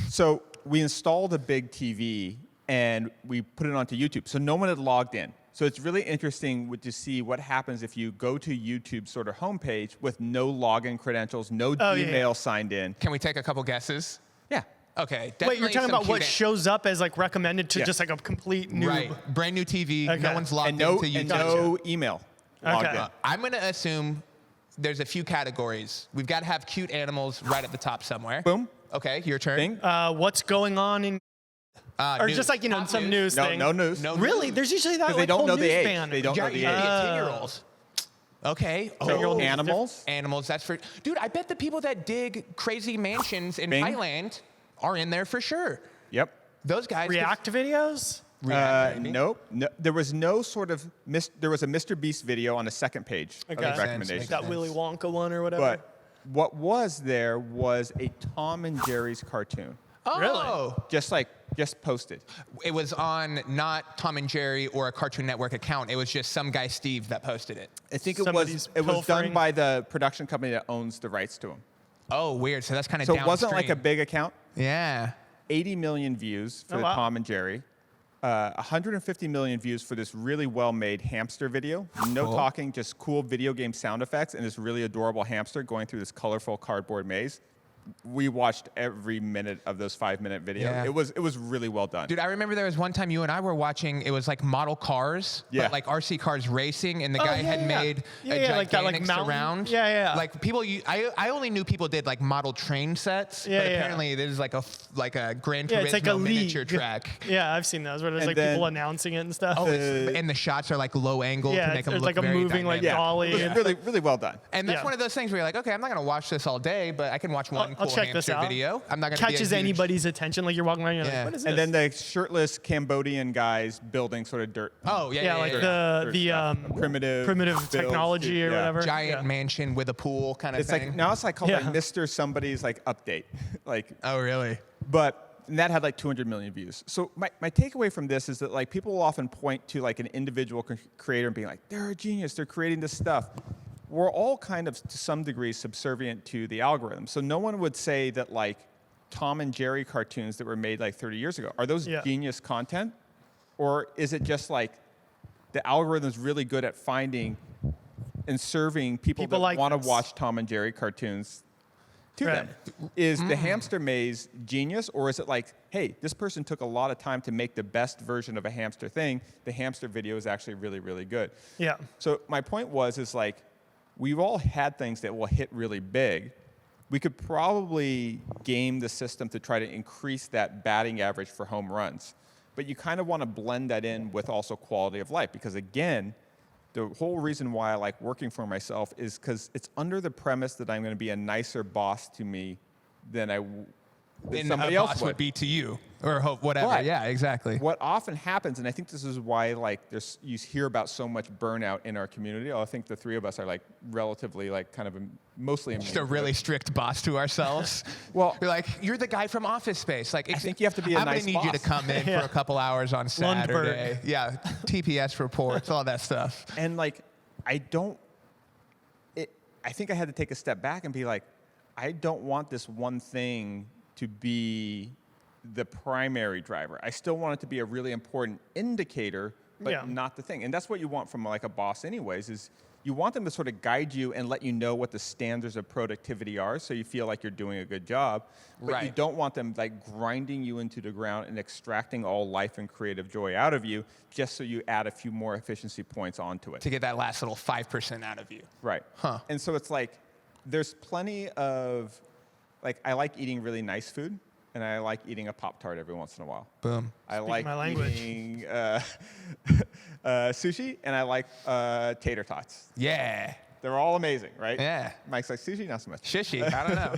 So we installed a big TV and we put it onto YouTube. So no one had logged in. So it's really interesting to see what happens if you go to YouTube's sort of homepage with no login credentials, no Gmail signed in. Can we take a couple guesses? Yeah. Okay. Wait, you're definitely talking some about what cute- shows up as like recommended to Yeah. just like a complete noob? Right. Brand new TV. Okay. No one's logged And no, into YouTube. and no email logged Okay. in. I'm going to assume there's a few categories. We've got to have cute animals right at the top somewhere. Boom. Okay, your turn. Bing. What's going on in, or News. just like, Top some news No, thing? no news. No Really? news. There's usually that Because like they don't whole know the news age. band. They don't know Yeah, the you age. got 10-year-olds. Okay. Ten-year-old. Animals. Animals, that's for... Dude, I bet the people that dig crazy mansions in Bing. Thailand are in there for sure. Yep. Those guys... React videos? React, maybe? Nope. No, there was no sort of there was a Mr. Beast video on the second page of Okay. the recommendation. Makes That sense. Willy Wonka one or whatever? But what was there was a Tom and Jerry's cartoon. Oh. Just posted. It was on not Tom and Jerry or a Cartoon Network account. It was just some guy, Steve, that posted it. I think Somebody's it was done pilfering. by the production company that owns the rights to them. Oh, weird. So that's kind of So it wasn't like a downstream. big account. Yeah. 80 million views for Oh, the wow. Tom and Jerry. 150 million views for this really well-made hamster video. No Cool. talking, just cool video game sound effects and this really adorable hamster going through this colorful cardboard maze. We watched every minute of those 5-minute video. Yeah. It was really well done. Dude, I remember there was one time you and I were watching, it was like model cars, Yeah. but like RC cars racing, and the Oh, guy yeah, had yeah. made Yeah, a yeah, like that, like, gigantic mountain. surround. Yeah, yeah. Like people, I only knew people did like model train sets, Yeah, but yeah. apparently there's like a Gran Yeah, Turismo it's like a miniature league. track. Yeah, I've seen those where there's And like then- people announcing it and stuff. Oh, and the shots are like low angle to yeah, make it's, them it's look like a very moving like dynamic. dolly. It was and- really, really well done. And that's Yeah. one of those things where you're like, okay, I'm not gonna watch this all day, but I can watch one I'll cool check this hamster out. video. I'm not gonna be a Catches huge- anybody's attention. Like you're walking around, you're Yeah. like, what is And this? then the shirtless Cambodian guys building sort of dirt. Oh yeah, yeah, like dirt the stuff. primitive builds, technology or yeah. whatever. giant Yeah. mansion with a pool kind of It's thing. like now it's like called like Yeah. Mr. Somebody's like update, like. Oh really? But and that had like 200 million views. So my takeaway from this is that like people will often point to like an individual creator and being like, they're a genius, they're creating this stuff. We're all kind of to some degree subservient to the algorithm. So no one would say that like Tom and Jerry cartoons that were made like 30 years ago, are those Yeah. genius content? Or is it just like the algorithm's really good at finding and serving people People that like want to this. watch Tom and Jerry cartoons to Right. them? Is the hamster maze genius, or is it like, hey, this person took a lot of time to make the best version of a hamster thing. The hamster video is actually really, really good. Yeah. So my point is like, we've all had things that will hit really big. We could probably game the system to try to increase that batting average for home runs. but you kind of want to blend that in with also quality of life, because again, the whole reason why I like working for myself is because it's under the premise that I'm going to be a nicer boss to me than somebody else would be to you, or whatever. But yeah, exactly. what often happens, and I think this is why like you hear about so much burnout in our community. I think the three of us are like relatively like kind of mostly Just a really strict boss to ourselves. Well, you're like, you're the guy from Office Space. Like, I think you have to be a I'm nice gonna need you to boss. come in for a couple hours on Saturday. Lundberg. Yeah, TPS reports, all that stuff. And like, I think I had to take a step back and be like, I don't want this one thing to be the primary driver. I still want it to be a really important indicator, but not the thing. And that's what you want from like a boss anyways, is you want them to sort of guide you and let you know what the standards of productivity are, so you feel like you're doing a good job. But you don't want them like grinding you into the ground and extracting all life and creative joy out of you just so you add a few more efficiency points onto it. To get that last little 5% out of you. Right. Huh. And so it's like, there's plenty of, like, I like eating really nice food, and I like eating a Pop-Tart every once in a while. Boom. I like my language. eating sushi, and I like tater tots. Yeah. They're all amazing, right? Yeah. Mike's like, sushi, not so much. Shishy. I don't know.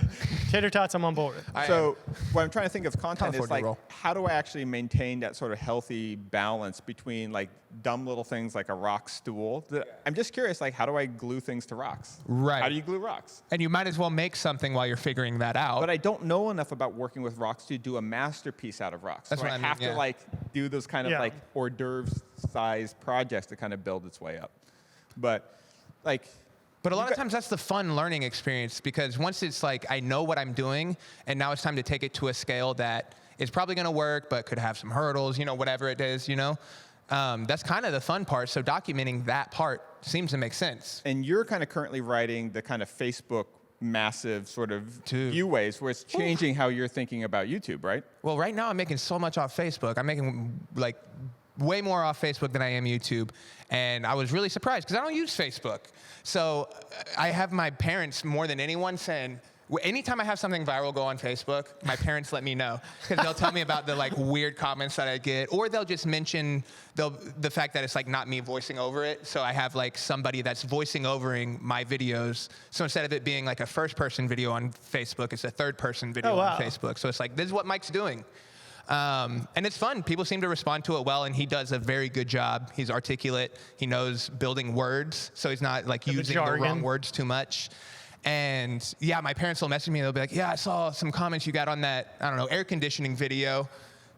Tater tots, I'm on board. So what I'm trying to think of content is California like, roll. how do I actually maintain that sort of healthy balance between like dumb little things like a rock stool? I'm just curious, like, how do I glue things to rocks? Right. How do you glue rocks? And you might as well make something while you're figuring that out. But I don't know enough about working with rocks to do a masterpiece out of rocks. That's so what I I mean, have to yeah. like do those kind of like hors d'oeuvres sized projects to kind of build its way up. But like, But a lot of times that's the fun learning experience, because once it's like, I know what I'm doing, and now it's time to take it to a scale that is probably going to work, but could have some hurdles, whatever it is, that's kind of the fun part. So documenting that part seems to make sense. and you're kind of currently writing the kind of Facebook massive sort of view ways where it's changing how you're thinking about YouTube, right? Well, right now I'm making so much off Facebook. I'm making like way more off Facebook than I am YouTube. And I was really surprised because I don't use Facebook. So I have my parents more than anyone saying, anytime I have something viral go on Facebook, my parents let me know, because they'll tell me about the like weird comments that I get, or they'll just mention the fact that it's like not me voicing over it. So I have like somebody that's voicing overing my videos. So instead of it being like a first person video on Facebook, it's a third person video on Facebook. So it's like, this is what Mike's doing. And it's fun. People seem to respond to it well, and he does a very good job. He's articulate. He knows building words, so he's not like using the wrong words too much. And yeah, my parents will message me. They'll be like, yeah, I saw some comments you got on that, I don't know, air conditioning video.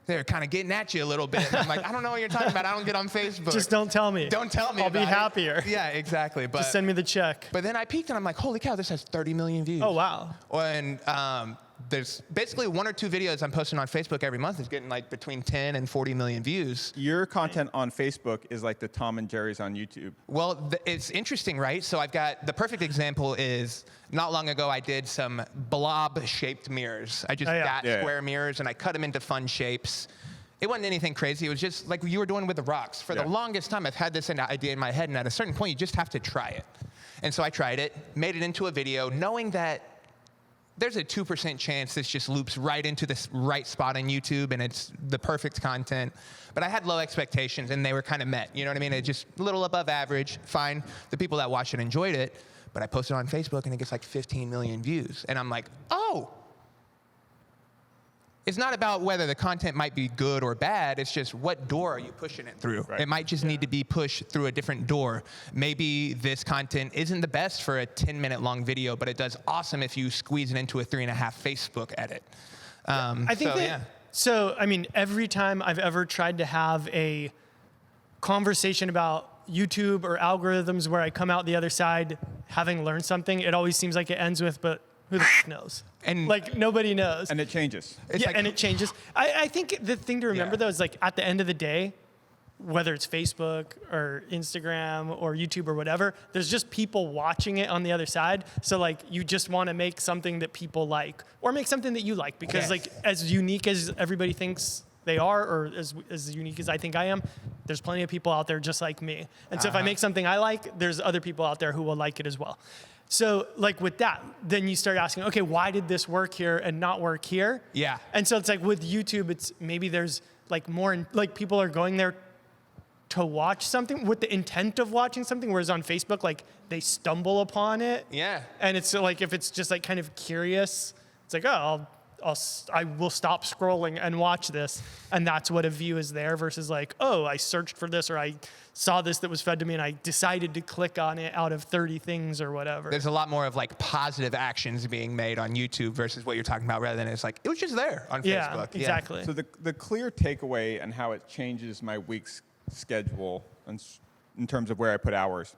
They're kind of getting at you a little bit. And I'm like, I don't know what you're talking about. I don't get on Facebook. Just don't tell me. Don't tell me. I'll be happier. Yeah, exactly. But Just send me the check. But then I peeked and I'm like, holy cow, this has 30 million views. Oh, wow. And there's basically 1 or 2 videos I'm posting on Facebook every month is getting like between 10 and 40 million views. Your content on Facebook is like the Tom and Jerry's on YouTube. Well, it's interesting, right? So I've got, the perfect example is not long ago I did some blob-shaped mirrors. I just got square mirrors and I cut them into fun shapes. It wasn't anything crazy. It was just like you were doing with the rocks. For the longest time, I've had this idea in my head, and at a certain point, you just have to try it. And so I tried it, made it into a video, knowing that there's a 2% chance this just loops right into this right spot on YouTube, and it's the perfect content. But I had low expectations, and they were kind of met. You know what I mean? It's just a little above average, fine. The people that watched it enjoyed it, but I posted it on Facebook, and it gets like 15 million views. And I'm like, oh. It's not about whether the content might be good or bad. It's just what door are you pushing it through? Right. It might just need to be pushed through a different door. Maybe this content isn't the best for a 10-minute long video, but it does awesome if you squeeze it into a 3.5 Facebook edit. I think so, I mean, every time I've ever tried to have a conversation about YouTube or algorithms where I come out the other side having learned something, it always seems like it ends with, but who the knows? And like, nobody knows. And it changes. And it changes. I think the thing to remember, though, is like at the end of the day, whether it's Facebook or Instagram or YouTube or whatever, there's just people watching it on the other side. So like, you just want to make something that people like, or make something that you like, because like, as unique as everybody thinks they are, or as unique as I think I am, there's plenty of people out there just like me. And so if I make something I like, there's other people out there who will like it as well. So like with that, then you start asking, okay, why did this work here and not work here? Yeah. And so it's like with YouTube, it's maybe there's like like people are going there to watch something with the intent of watching something, whereas on Facebook, like they stumble upon it. Yeah. And it's like, if it's just like kind of curious, it's like, oh, I will stop scrolling and watch this. And that's what a view is there versus like, oh, I searched for this or I saw this that was fed to me and I decided to click on it out of 30 things or whatever. There's a lot more of like positive actions being made on YouTube versus what you're talking about rather than it's like, it was just there on Facebook. Yeah, exactly. So the clear takeaway and how it changes my week's schedule in terms of where I put hours,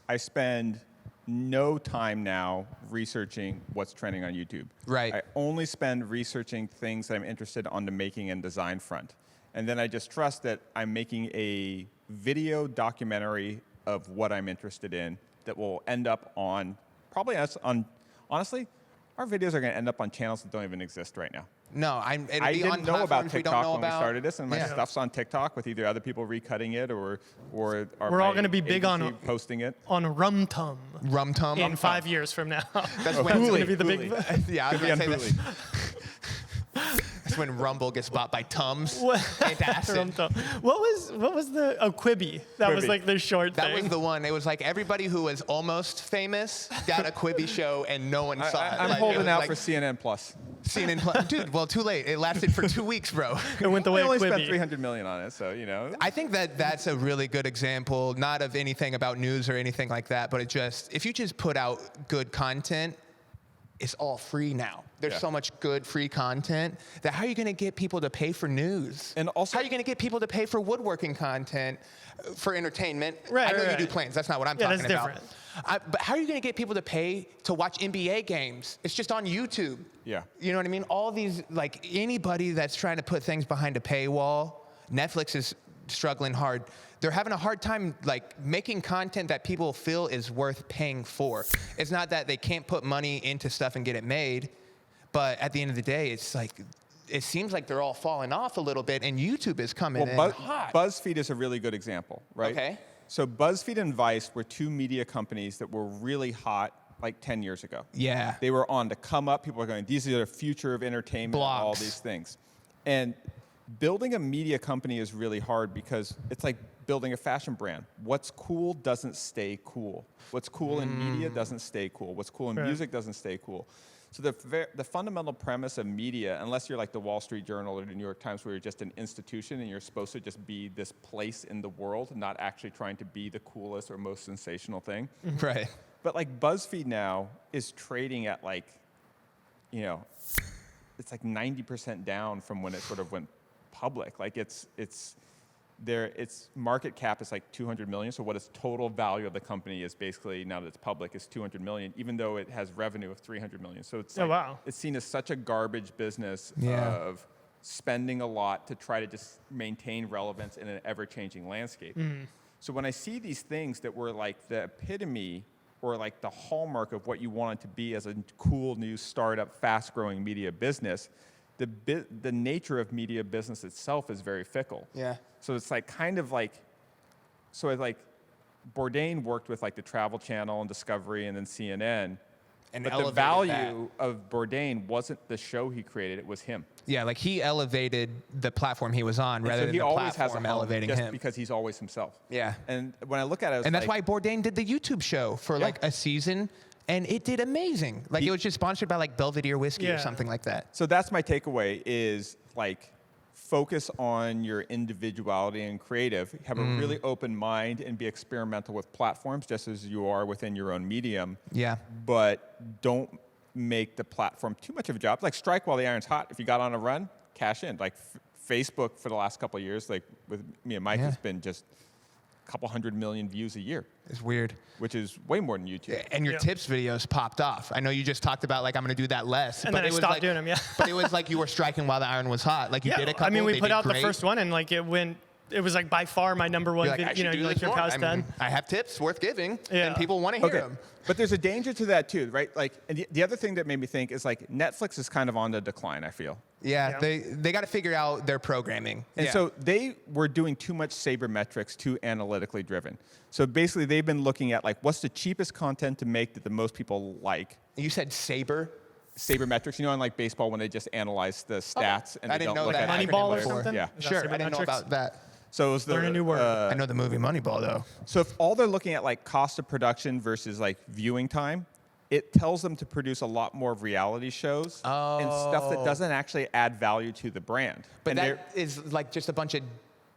I spend no time now researching what's trending on YouTube. Right. I only spend researching things that I'm interested on the making and design front. And then I just trust that I'm making a video documentary of what I'm interested in that will end up on, honestly, our videos are going to end up on channels that don't even exist right now. No, I didn't know about TikTok when we started this, and my Yeah. stuff's on TikTok with either other people recutting it or We're all going to be big on posting it. Rum Tum Rum Tum. in 5 years from now. That's when it's going to be the big. Yeah, I was Could be gonna on say Hulu. that's when Rumble gets bought by Tums. What? Antacid. Rum Tum. What was the Quibi? That was Quibi. like the short That thing. was the one. It was like everybody who was almost famous got a Quibi show and no one saw it. I'm Like, it holding was out like for CNN Plus. CNN Plus. Dude, well, too late. It lasted for 2 weeks, bro. It went the We way of only spent Quibi. $300 million on it, so you know. I think that that's a really good example, not of anything about news or anything like that, but if you just put out good content, it's all free now. There's Yeah. so much good free content that how are you going to get people to pay for news? And also- how are you going to get people to pay for woodworking content for entertainment? Right, I know right, you do right. plans. That's not what I'm Yeah, talking that's about. different. But how are you going to get people to pay to watch NBA games? It's just on YouTube. Yeah. You know what I mean? All these, like anybody that's trying to put things behind a paywall, Netflix is struggling hard. They're having a hard time like making content that people feel is worth paying for. It's not that they can't put money into stuff and get it made, but at the end of the day, it's like, it seems like they're all falling off a little bit and YouTube is coming in hot. BuzzFeed is a really good example, right? Okay. So BuzzFeed and Vice were two media companies that were really hot like 10 years ago. Yeah. They were on to come up. People are going, these are the future of entertainment, and all Blogs. these things. And building a media company is really hard because it's like building a fashion brand. What's cool doesn't stay cool. What's cool in media doesn't stay cool. What's cool in Right. music doesn't stay cool. So the fundamental premise of media, unless you're like the Wall Street Journal or the New York Times where you're just an institution and you're supposed to just be this place in the world, not actually trying to be the coolest or most sensational thing. Right. But like BuzzFeed now is trading at like, you know, it's like 90% down from when it sort of went public. Like its market cap is like 200 million. So what its total value of the company is basically now that it's public is 200 million, even though it has revenue of 300 million. So it's Oh, wow. it's seen as such a garbage business Yeah. of spending a lot to try to just maintain relevance in an ever-changing landscape. So when I see these things that were like the epitome or like the hallmark of what you want it to be as a cool new startup, fast-growing media business, the nature of media business itself is very fickle. Yeah. So it's like kind of like, so it's like Bourdain worked with like the Travel Channel and Discovery and then CNN. And But the elevated value of Bourdain wasn't the show he created, it was him. Yeah, like he elevated the platform he was on And rather so than he the always has a platform home elevating just him. because he's always himself. Yeah. And when I look at it, And that's why Bourdain did the YouTube show for like a season, and it did amazing. Like it was just sponsored by like Belvedere whiskey or Yeah. something like that. So that's my takeaway is like focus on your individuality and creative. Have a really open mind and be experimental with platforms just as you are within your own medium. Yeah. But don't make the platform too much of a job. Like strike while the iron's hot. If you got on a run, cash in. Like Facebook for the last couple of years, like with me and Mike, Yeah. has been just a couple 100 million views a year, It's weird. which is way more than YouTube. And your Yeah. tips videos popped off. I know you just talked about like I'm gonna do that less, And but then I it was stopped like, doing them, yeah. But it was like you were striking while the iron was hot. Like you did a couple. I mean, we they put did out the great. first one and like it went. It was like by far my number one You're like, I video. should You know, do you this like your more. past I 10. mean, I have tips worth giving, Yeah. and people want to hear Okay, them. but there's a danger to that too, right? Like, and the other thing that made me think is like Netflix is kind of on the decline, I feel. Yeah, Yeah. they got to figure out their programming. And Yeah. so they were doing too much sabermetrics, too analytically driven. So basically they've been looking at like what's the cheapest content to make that the most people like. You said saber. sabermetrics. You know, in like baseball when they just analyze the stats and I they didn't don't know look that at acronym Moneyball or before. something? Yeah. Is that Sure, I didn't know sabermetrics? about that. So it was Learn a new word. I know the movie Moneyball, though. So if all they're looking at like cost of production versus like viewing time, it tells them to produce a lot more of reality shows and stuff that doesn't actually add value to the brand. But And that is like just a bunch of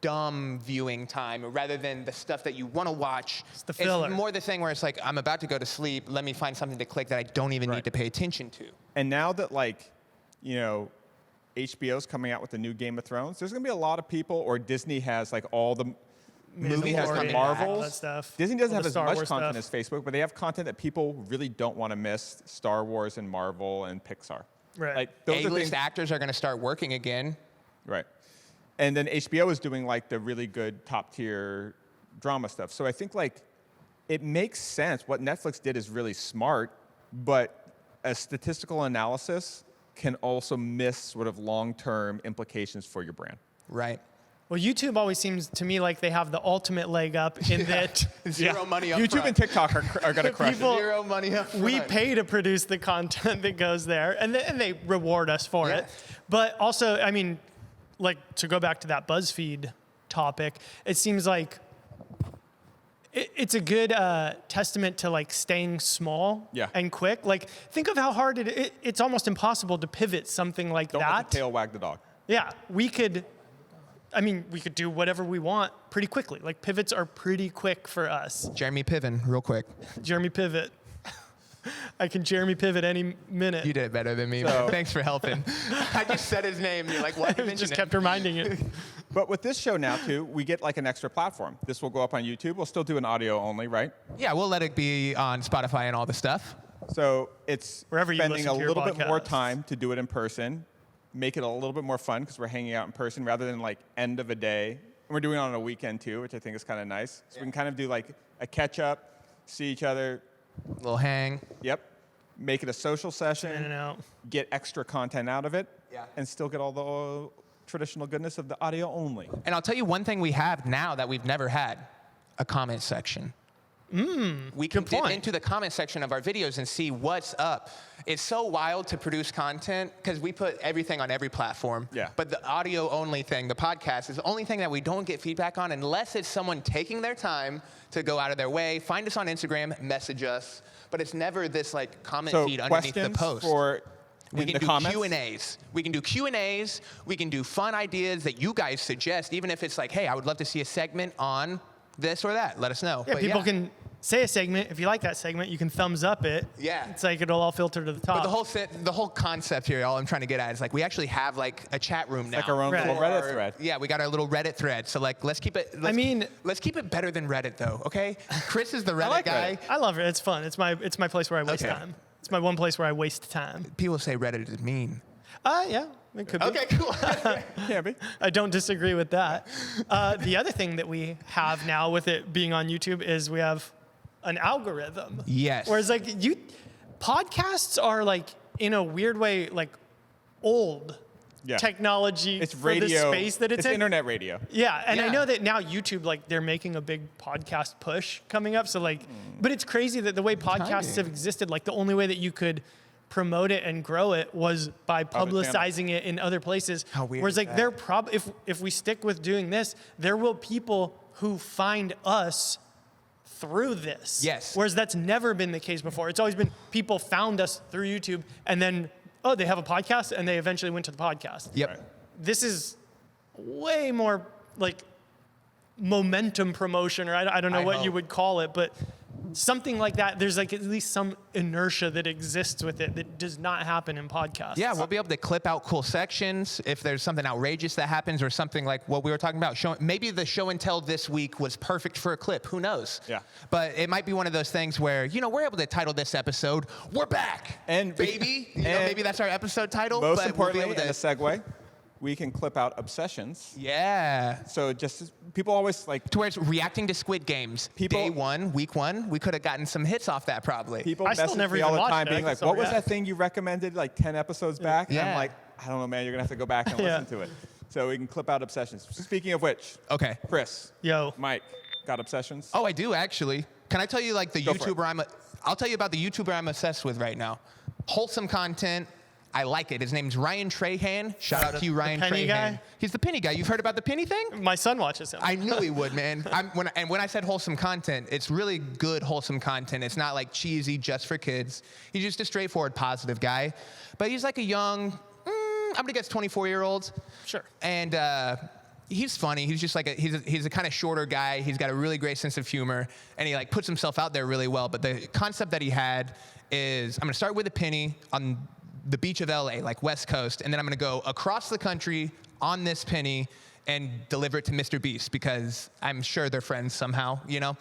dumb viewing time rather than the stuff that you want to watch. It's the filler. It's more the thing where it's like, I'm about to go to sleep. Let me find something to click that I don't even need to pay attention to. And now that like, you know, HBO's coming out with the new Game of Thrones, there's going to be a lot of people, or Disney has like all the movie has the Mandalorian, Marvels. all that stuff. Disney doesn't All have the as Star much Wars content stuff. as Facebook, but they have content that people really don't want to miss. Star Wars and Marvel and Pixar. Right. Like those are A-list things. actors are going to start working again. Right. And then HBO is doing like the really good top tier drama stuff. So I think like it makes sense. What Netflix did is really smart, but a statistical analysis can also miss sort of long-term implications for your brand. Right. Well, YouTube always seems to me like they have the ultimate leg up in that Zero money up YouTube front. and TikTok are going to crush People- it. Zero money up front. we pay to produce the content that goes there, and they reward us for Yeah. it. But also, I mean, like to go back to that BuzzFeed topic, it seems like it's a good testament to like staying small Yeah. and quick. Like think of how hard it's almost impossible to pivot something like Don't that. let the tail wag the dog. Yeah, we could do whatever we want pretty quickly. Like pivots are pretty quick for us. Jeremy Piven, real quick. Jeremy Pivot. I can Jeremy Pivot any minute. You did it better than me, So- man. Thanks for helping. I just said his name. You're like, what? You I mentioned just it. kept reminding it. But with this show now too, we get like an extra platform. This will go up on YouTube. We'll still do an audio only, right? Yeah, we'll let it be on Spotify and all the stuff. So it's Wherever you spending listen a to your little bit more podcasts. time to do it in person, make it a little bit more fun because we're hanging out in person rather than like end of a day. And we're doing it on a weekend too, which I think is kind of nice. So we can kind of do like a catch up, see each other. Little hang. Yep. Make it a social session. In and out. Get extra content out of it. Yeah. And still get all the traditional goodness of the audio only. And I'll tell you one thing we have now that we've never had, a comment section. We can good dip point. into the comment section of our videos and see what's up. It's so wild to produce content because we put everything on every platform. Yeah. But the audio only thing, the podcast, is the only thing that we don't get feedback on unless it's someone taking their time to go out of their way, find us on Instagram, message us. But it's never this like comment So feed underneath the questions post. for We in can the do comments. Q&As. We can do Q&As. We can do fun ideas that you guys suggest, even if it's like, hey, I would love to see a segment on this or that. Let us know. Yeah, But people can say a segment. If you like that segment, you can thumbs up it. Yeah. It's like it'll all filter to the top. But the whole concept here, all I'm trying to get at is like we actually have like a chat room now. Like our own Right. little Reddit thread. Yeah, we got our little Reddit thread. So like, let's keep it. Let's keep it better than Reddit though. Okay. Chris is the Reddit like guy. Reddit. I love it. It's fun. It's my place where I waste Okay. time. It's my one place where I waste time. People say Reddit is mean. Yeah, it could be. Okay, cool. Yeah, be. I don't disagree with that. The other thing that we have now with it being on YouTube is we have an algorithm. Yes. Whereas like podcasts are like in a weird way like old Yeah. technology It's for radio. the space that it's in. internet radio. Yeah, and I Yeah. know that now YouTube, like, they're making a big podcast push coming up. So, like, but it's crazy that the way podcasts timing. have existed, like, the only way that you could promote it and grow it was by publicizing it in other places. How weird Whereas, is like, that? they're if we stick with doing this, there will people who find us through this. Yes. Whereas that's never been the case before. It's always been people found us through YouTube and then, oh, they have a podcast, and they eventually went to the podcast. Yep. Right. This is way more like momentum promotion, or I don't know I what hope. you would call it, but something like that. There's like at least some inertia that exists with it that does not happen in podcasts. Yeah, we'll be able to clip out cool sections if there's something outrageous that happens or something like what we were talking about. Maybe the show and tell this week was perfect for a clip. Who knows? Yeah. But it might be one of those things where, you know, we're able to title this episode, We're Back. And- baby. You know, and maybe that's our episode title. Most but importantly, we'll be in able a to, segue, we can clip out obsessions. yeah. So just people always like To where it's reacting to Squid Games. People- Day one, week one, we could have gotten some hits off that probably. people I still message never me even all the watched time it. being I like, still "What was react." that thing you recommended like 10 episodes back?" And Yeah. I'm like, "I don't know, man. You're gonna have to go back and Yeah. listen to it." So we can clip out obsessions. Speaking of which, Okay. Chris, Yo. Mike, got obsessions? Oh, I do actually. Can I tell you like the Go for it. YouTuber I'll tell you about the YouTuber I'm obsessed with right now. wholesome content. I like it. His name's Ryan Trahan. Shout out to you, Ryan penny Trahan. guy? He's the penny guy. You've heard about the penny thing? My son watches him. I knew he would, man. When I said wholesome content, it's really good wholesome content. It's not like cheesy just for kids. He's just a straightforward, positive guy. But he's like a young, I'm gonna guess 24-year-old. Sure. And he's funny. He's just like he's a kind of shorter guy. He's got a really great sense of humor, and he like puts himself out there really well. But the concept that he had is, I'm gonna start with a penny on the beach of LA, like West Coast, and then I'm gonna go across the country on this penny and deliver it to Mr. Beast, because I'm sure they're friends somehow, you know?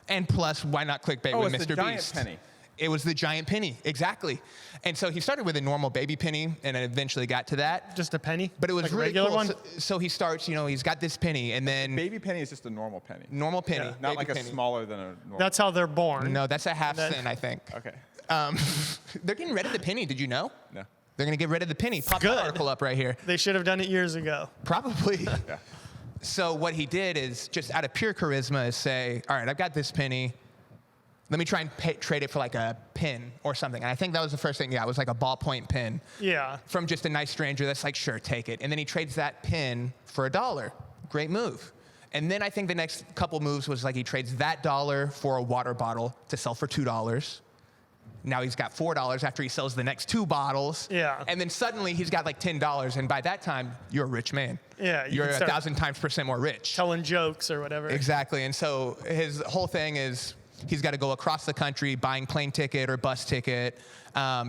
And plus, why not clickbait with it's Mr. the giant Beast? penny. It was the giant penny, exactly. And so he started with a normal baby penny, and it eventually got to that. Just a penny? But it was like a really regular cool. one? So he starts, you know, he's got this penny, and then Baby penny is just a normal penny. normal penny, Yeah. Not baby like a penny. smaller than a normal. That's how they're born. No, that's a half then- cent, I think. Okay. They're getting rid of the penny. Did you know? No. They're gonna get rid of the penny. Pop that Good. article up right here. They should have done it years ago. Probably. Yeah. So what he did is, just out of pure charisma, is say, all right, I've got this penny. Let me try and trade it for like a pin or something. And I think that was the first thing. Yeah, it was like a ballpoint pin Yeah. from just a nice stranger that's like, sure, take it. And then he trades that pin for $1. Great move. And then I think the next couple moves was like he trades that $1 for a water bottle to sell for $2. Now he's got $4 after he sells the next 2 bottles. Yeah. And then suddenly he's got like $10. And by that time, you're a rich man. Yeah, you You're can start 1,000 times % more rich. Telling jokes or whatever. Exactly. And so his whole thing is he's got to go across the country buying plane ticket or bus ticket.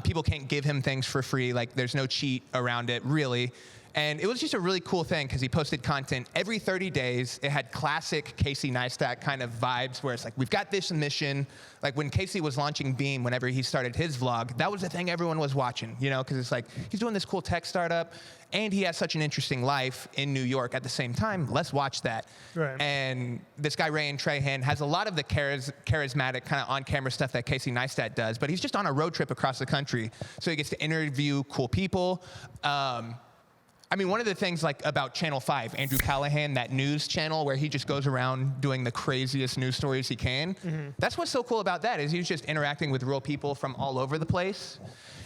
People can't give him things for free. Like, there's no cheat around it, really. And it was just a really cool thing because he posted content every 30 days. It had classic Casey Neistat kind of vibes where it's like, we've got this mission. Like when Casey was launching Beam, whenever he started his vlog, that was the thing everyone was watching, you know, because it's like, he's doing this cool tech startup and he has such an interesting life in New York at the same time. Let's watch that. Right. And this guy, Ryan Trahan, has a lot of the charismatic kind of on-camera stuff that Casey Neistat does, but he's just on a road trip across the country. So he gets to interview cool people. I mean, one of the things like about Channel 5, Andrew Callahan, that news channel where he just goes around doing the craziest news stories he can. Mm-hmm. That's what's so cool about that, is he's just interacting with real people from all over the place.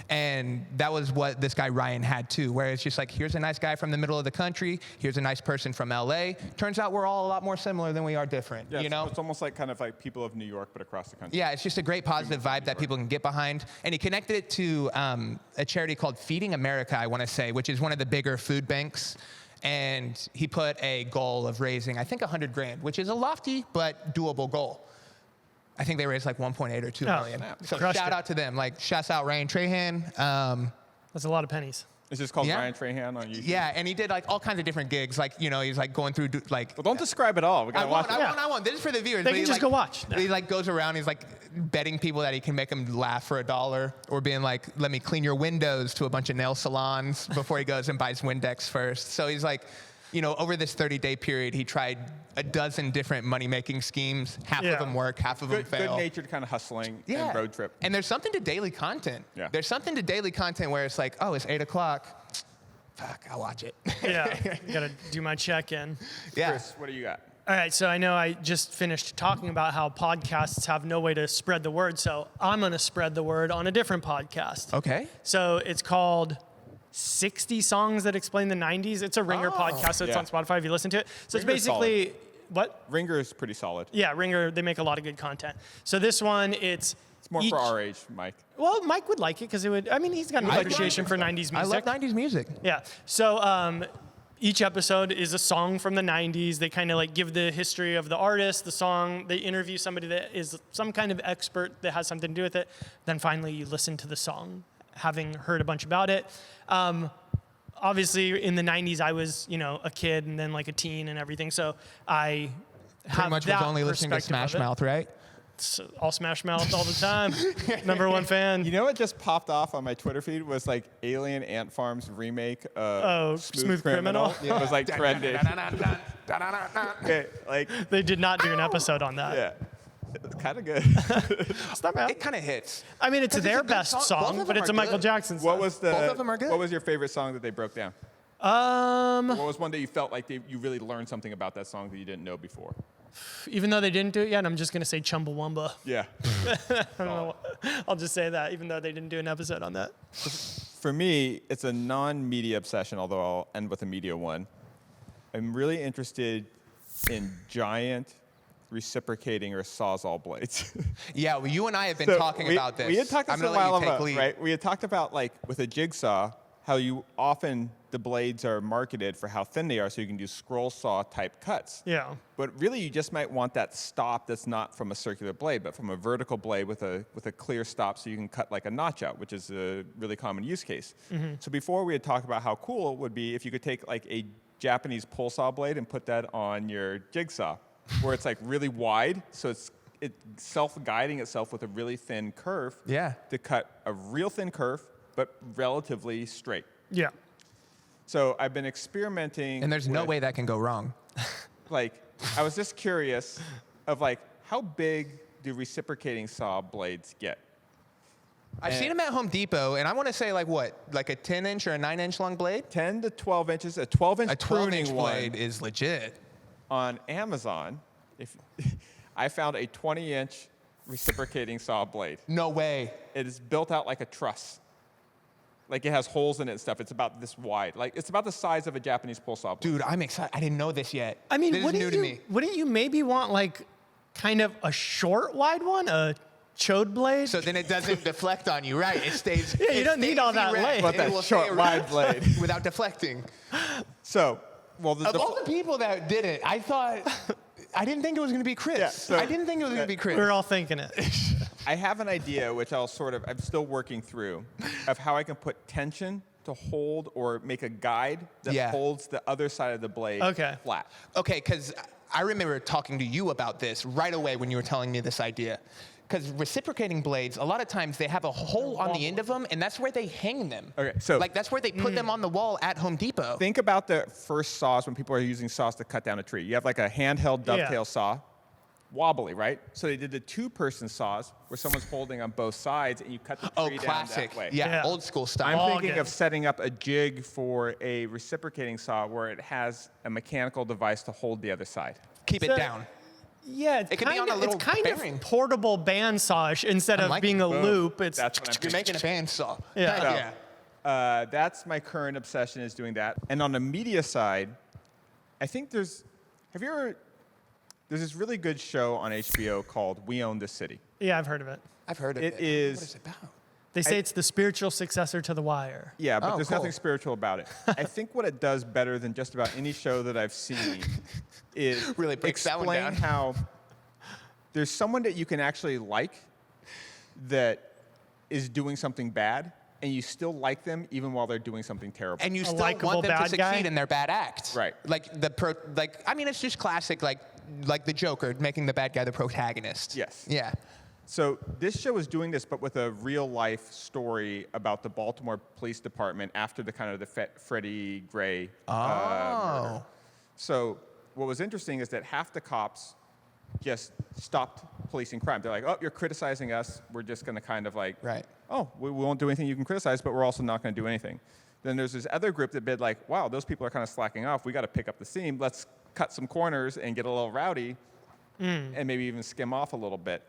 And that was what this guy Ryan had too, where it's just like, here's a nice guy from the middle of the country, here's a nice person from LA. Turns out we're all a lot more similar than we are different, Yeah, you know? it's almost like kind of like people of New York, but across the country. Yeah, it's just a great positive vibe that people can get behind. And he connected it to a charity called Feeding America, I want to say, which is one of the bigger food banks. And he put a goal of raising, I think, $100,000, which is a lofty but doable goal. I think they raised like 1.8 or 2 million. So crushed shout it. out to them. Like, shouts out Ryan Trahan. That's a lot of pennies. It's just called Yeah. Ryan Trahan on YouTube. Yeah, and he did like all kinds of different gigs. Like, you know, he's like going through like. Well, don't describe it all. We gotta watch it. I won't. This is for the viewers. They but can he, just like, go watch. He like goes around. He's like betting people that he can make them laugh for $1, or being like, "Let me clean your windows" to a bunch of nail salons before he goes and buys Windex first. So he's like, you know, over this 30-day period, he tried a dozen different money-making schemes. Half Yeah. of them work, half of them fail. Good-natured kind of hustling and road trip. And there's something to daily content. Yeah. There's something to daily content where it's like, oh, it's 8 o'clock. Fuck, I'll watch it. Yeah. Gotta do my check-in. Yeah. Chris, what do you got? All right, so I know I just finished talking about how podcasts have no way to spread the word, so I'm going to spread the word on a different podcast. Okay. So it's called 60 Songs That Explain the 90s. It's a Ringer podcast, so it's Yeah. on Spotify if you listen to it. So Ringer's it's basically, what? Ringer is pretty solid. Yeah, Ringer, they make a lot of good content. So this one, it's It's more for our age, Mike. Well, Mike would like it because it would, I mean, he's got an like appreciation for 90s music. I love 90s music. Yeah. So each episode is a song from the 90s. They kind of like give the history of the artist, the song. They interview somebody that is some kind of expert that has something to do with it. Then finally you listen to the song, having heard a bunch about it. Obviously, in the 90s, I was, you know, a kid and then like a teen and everything. So I Pretty have much that was only listening to perspective of Smash it. Mouth, right? So all Smash Mouth all the time. #1 fan. You know what just popped off on my Twitter feed was like Alien Ant Farm's remake of Smooth Criminal. It was like trending. Okay, like, They did not do an episode on that. yeah. It's kind of good. It's not bad. It kind of hits. I mean, it's 'Cause their it's a good best song. Both song, of but them it's a are Michael good. Jackson song. What was the? Both of them are good. What was your favorite song that they broke down? Um, What was one that you felt like you really learned something about that song that you didn't know before? Even though they didn't do it yet, I'm just going to say Chumbawamba. Yeah. I don't know. I'll just say that, even though they didn't do an episode on that. For me, it's a non-media obsession, although I'll end with a media one. I'm really interested in giant reciprocating or Sawzall blades. Yeah, well, you and I have been talking about this. We had talked I'm this a gonna let while you take ago, lead. right? We had talked about, like, with a jigsaw, how you often, the blades are marketed for how thin they are, so you can do scroll saw type cuts. Yeah. But really, you just might want that stop that's not from a circular blade, but from a vertical blade with a clear stop, so you can cut like a notch out, which is a really common use case. So before we had talked about how cool it would be if you could take like a Japanese pull saw blade and put that on your jigsaw, where it's like really wide, so it's self-guiding itself with a really thin curve. Yeah. To cut a real thin curve, but relatively straight. Yeah. So I've been experimenting. And there's no with, way that can go wrong. Like, I was just curious of like, how big do reciprocating saw blades get? I've seen them at Home Depot, and I want to say like what? Like a 10-inch or a 9-inch long blade? 10 to 12 inches, a 12-inch A 12-inch pruning blade one is legit. on Amazon. If I found a 20-inch reciprocating saw blade. No way. It is built out like a truss. Like, it has holes in it and stuff. It's about this wide. Like, it's about the size of a Japanese pull saw blade. Dude, I'm excited. I didn't know this yet. I mean, this is new to me. wouldn't you maybe want like kind of a short, wide one, a chode blade? So then it doesn't deflect on you, right? It stays. Yeah, you don't need all that erect, length. Want and it that will short, stay wide erect blade. without deflecting. So, well, Of all the people that did it, I didn't think it was going to be Chris. Yeah, so- I didn't think it was going to be Chris. We're all thinking it. I have an idea, which I'm still working through, of how I can put tension to hold or make a guide that holds the other side of the blade flat. Okay, because I remember talking to you about this right away when you were telling me this idea. Because reciprocating blades, a lot of times they have a hole on the end of them, and that's where they hang them. Okay, so- like that's where they put them on the wall at Home Depot. Think about the first saws when people are using saws to cut down a tree. You have like a handheld dovetail saw, wobbly, right? So they did the two-person saws where someone's holding on both sides, and you cut the tree down classic. that way. Yeah, old school style. I'm All thinking good. of setting up a jig for a reciprocating saw where it has a mechanical device to hold the other side. Keep So- it down. Yeah, It could be on a little it's kind bearing. of portable bandsaw instead of like being a Boom. loop. It's That's what I'm You're thinking. making a bandsaw. Yeah. Heck So, yeah. that's my current obsession, is doing that. And on the media side, I think there's this really good show on HBO called We Own This City. yeah, I've heard of it. I've heard of It it. is- What is it about? They say it's the spiritual successor to The Wire. Yeah, but Oh, there's cool. nothing spiritual about it. I think what it does better than just about any show that I've seen is Really breaks that one explain down. how there's someone that you can actually like that is doing something bad, and you still like them even while they're doing something terrible. And you still likable want them to bad succeed guy? in their bad act. Right. I mean, it's just classic, like the Joker making the bad guy the protagonist. Yes. Yeah. So this show is doing this, but with a real-life story about the Baltimore Police Department after the kind of the Freddie Gray murder. So what was interesting is that half the cops just stopped policing crime. They're like, oh, you're criticizing us. We're just going to kind of like, Right. oh, we won't do anything you can criticize, but we're also not going to do anything. Then there's this other group that bid like, wow, those people are kind of slacking off. We got to pick up the steam. Let's cut some corners and get a little rowdy and maybe even skim off a little bit.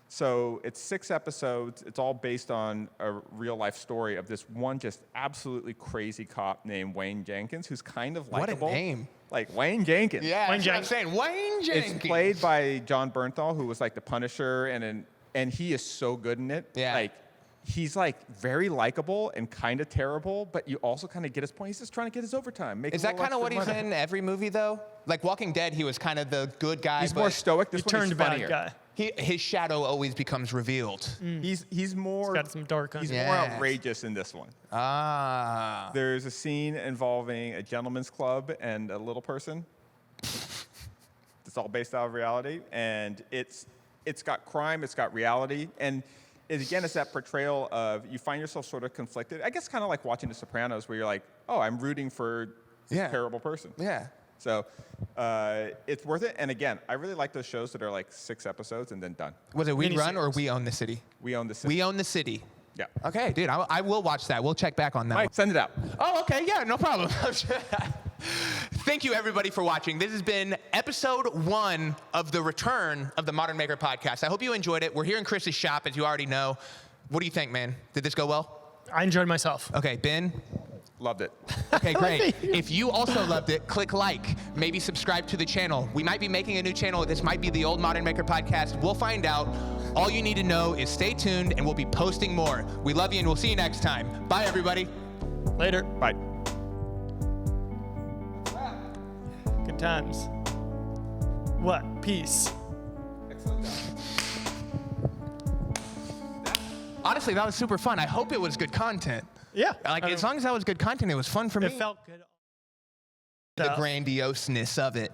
So it's 6 episodes. It's all based on a real-life story of this one just absolutely crazy cop named Wayne Jenkins, who's kind of What a likable. name. Like Wayne Jenkins. Yeah, Wayne that's what I'm Jenkins. saying. Wayne Jenkins. It's played by John Bernthal, who was like the Punisher, and he is so good in it. Yeah. Like, he's like very likable and kind of terrible, but you also kind of get his point. He's just trying to get his overtime. Make Is a that little kind of what extra he's money. in every movie, though? Like Walking Dead, he was kind of the good guy. He's but more stoic. This You one he's turned bad funnier. guy. his shadow always becomes revealed. He's more. Got some dark He's under. more Yes. outrageous in this one. Ah. There's a scene involving a gentleman's club and a little person. It's all based out of reality, and it's got crime, it's got reality, and it's that portrayal of you find yourself sort of conflicted. I guess kind of like watching The Sopranos, where you're like, oh, I'm rooting for this Yeah. terrible person. Yeah. So it's worth it. And again, I really like those shows that are like 6 episodes and then done. Was it We Run or Miniseries. We Own the City? We Own the City. We Own the City. Yeah. Okay, dude, I will watch that. We'll check back on that. Mike, send it out. Oh, okay, yeah, no problem. Thank you, everybody, for watching. This has been episode 1 of the return of the Modern Maker podcast. I hope you enjoyed it. We're here in Chris's shop, as you already know. What do you think, man? Did this go well? I enjoyed myself. Okay, Ben? Loved it. Okay, great. If you also loved it, click like. Maybe subscribe to the channel. We might be making a new channel. This might be the old Modern Maker podcast. We'll find out. All you need to know is stay tuned, and we'll be posting more. We love you, and we'll see you next time. Bye, everybody. Later. Bye. Good times. What? Peace. Honestly, that was super fun. I hope it was good content. Yeah. Like, as long as that was good content, it was fun for me. It felt good. The grandioseness of it.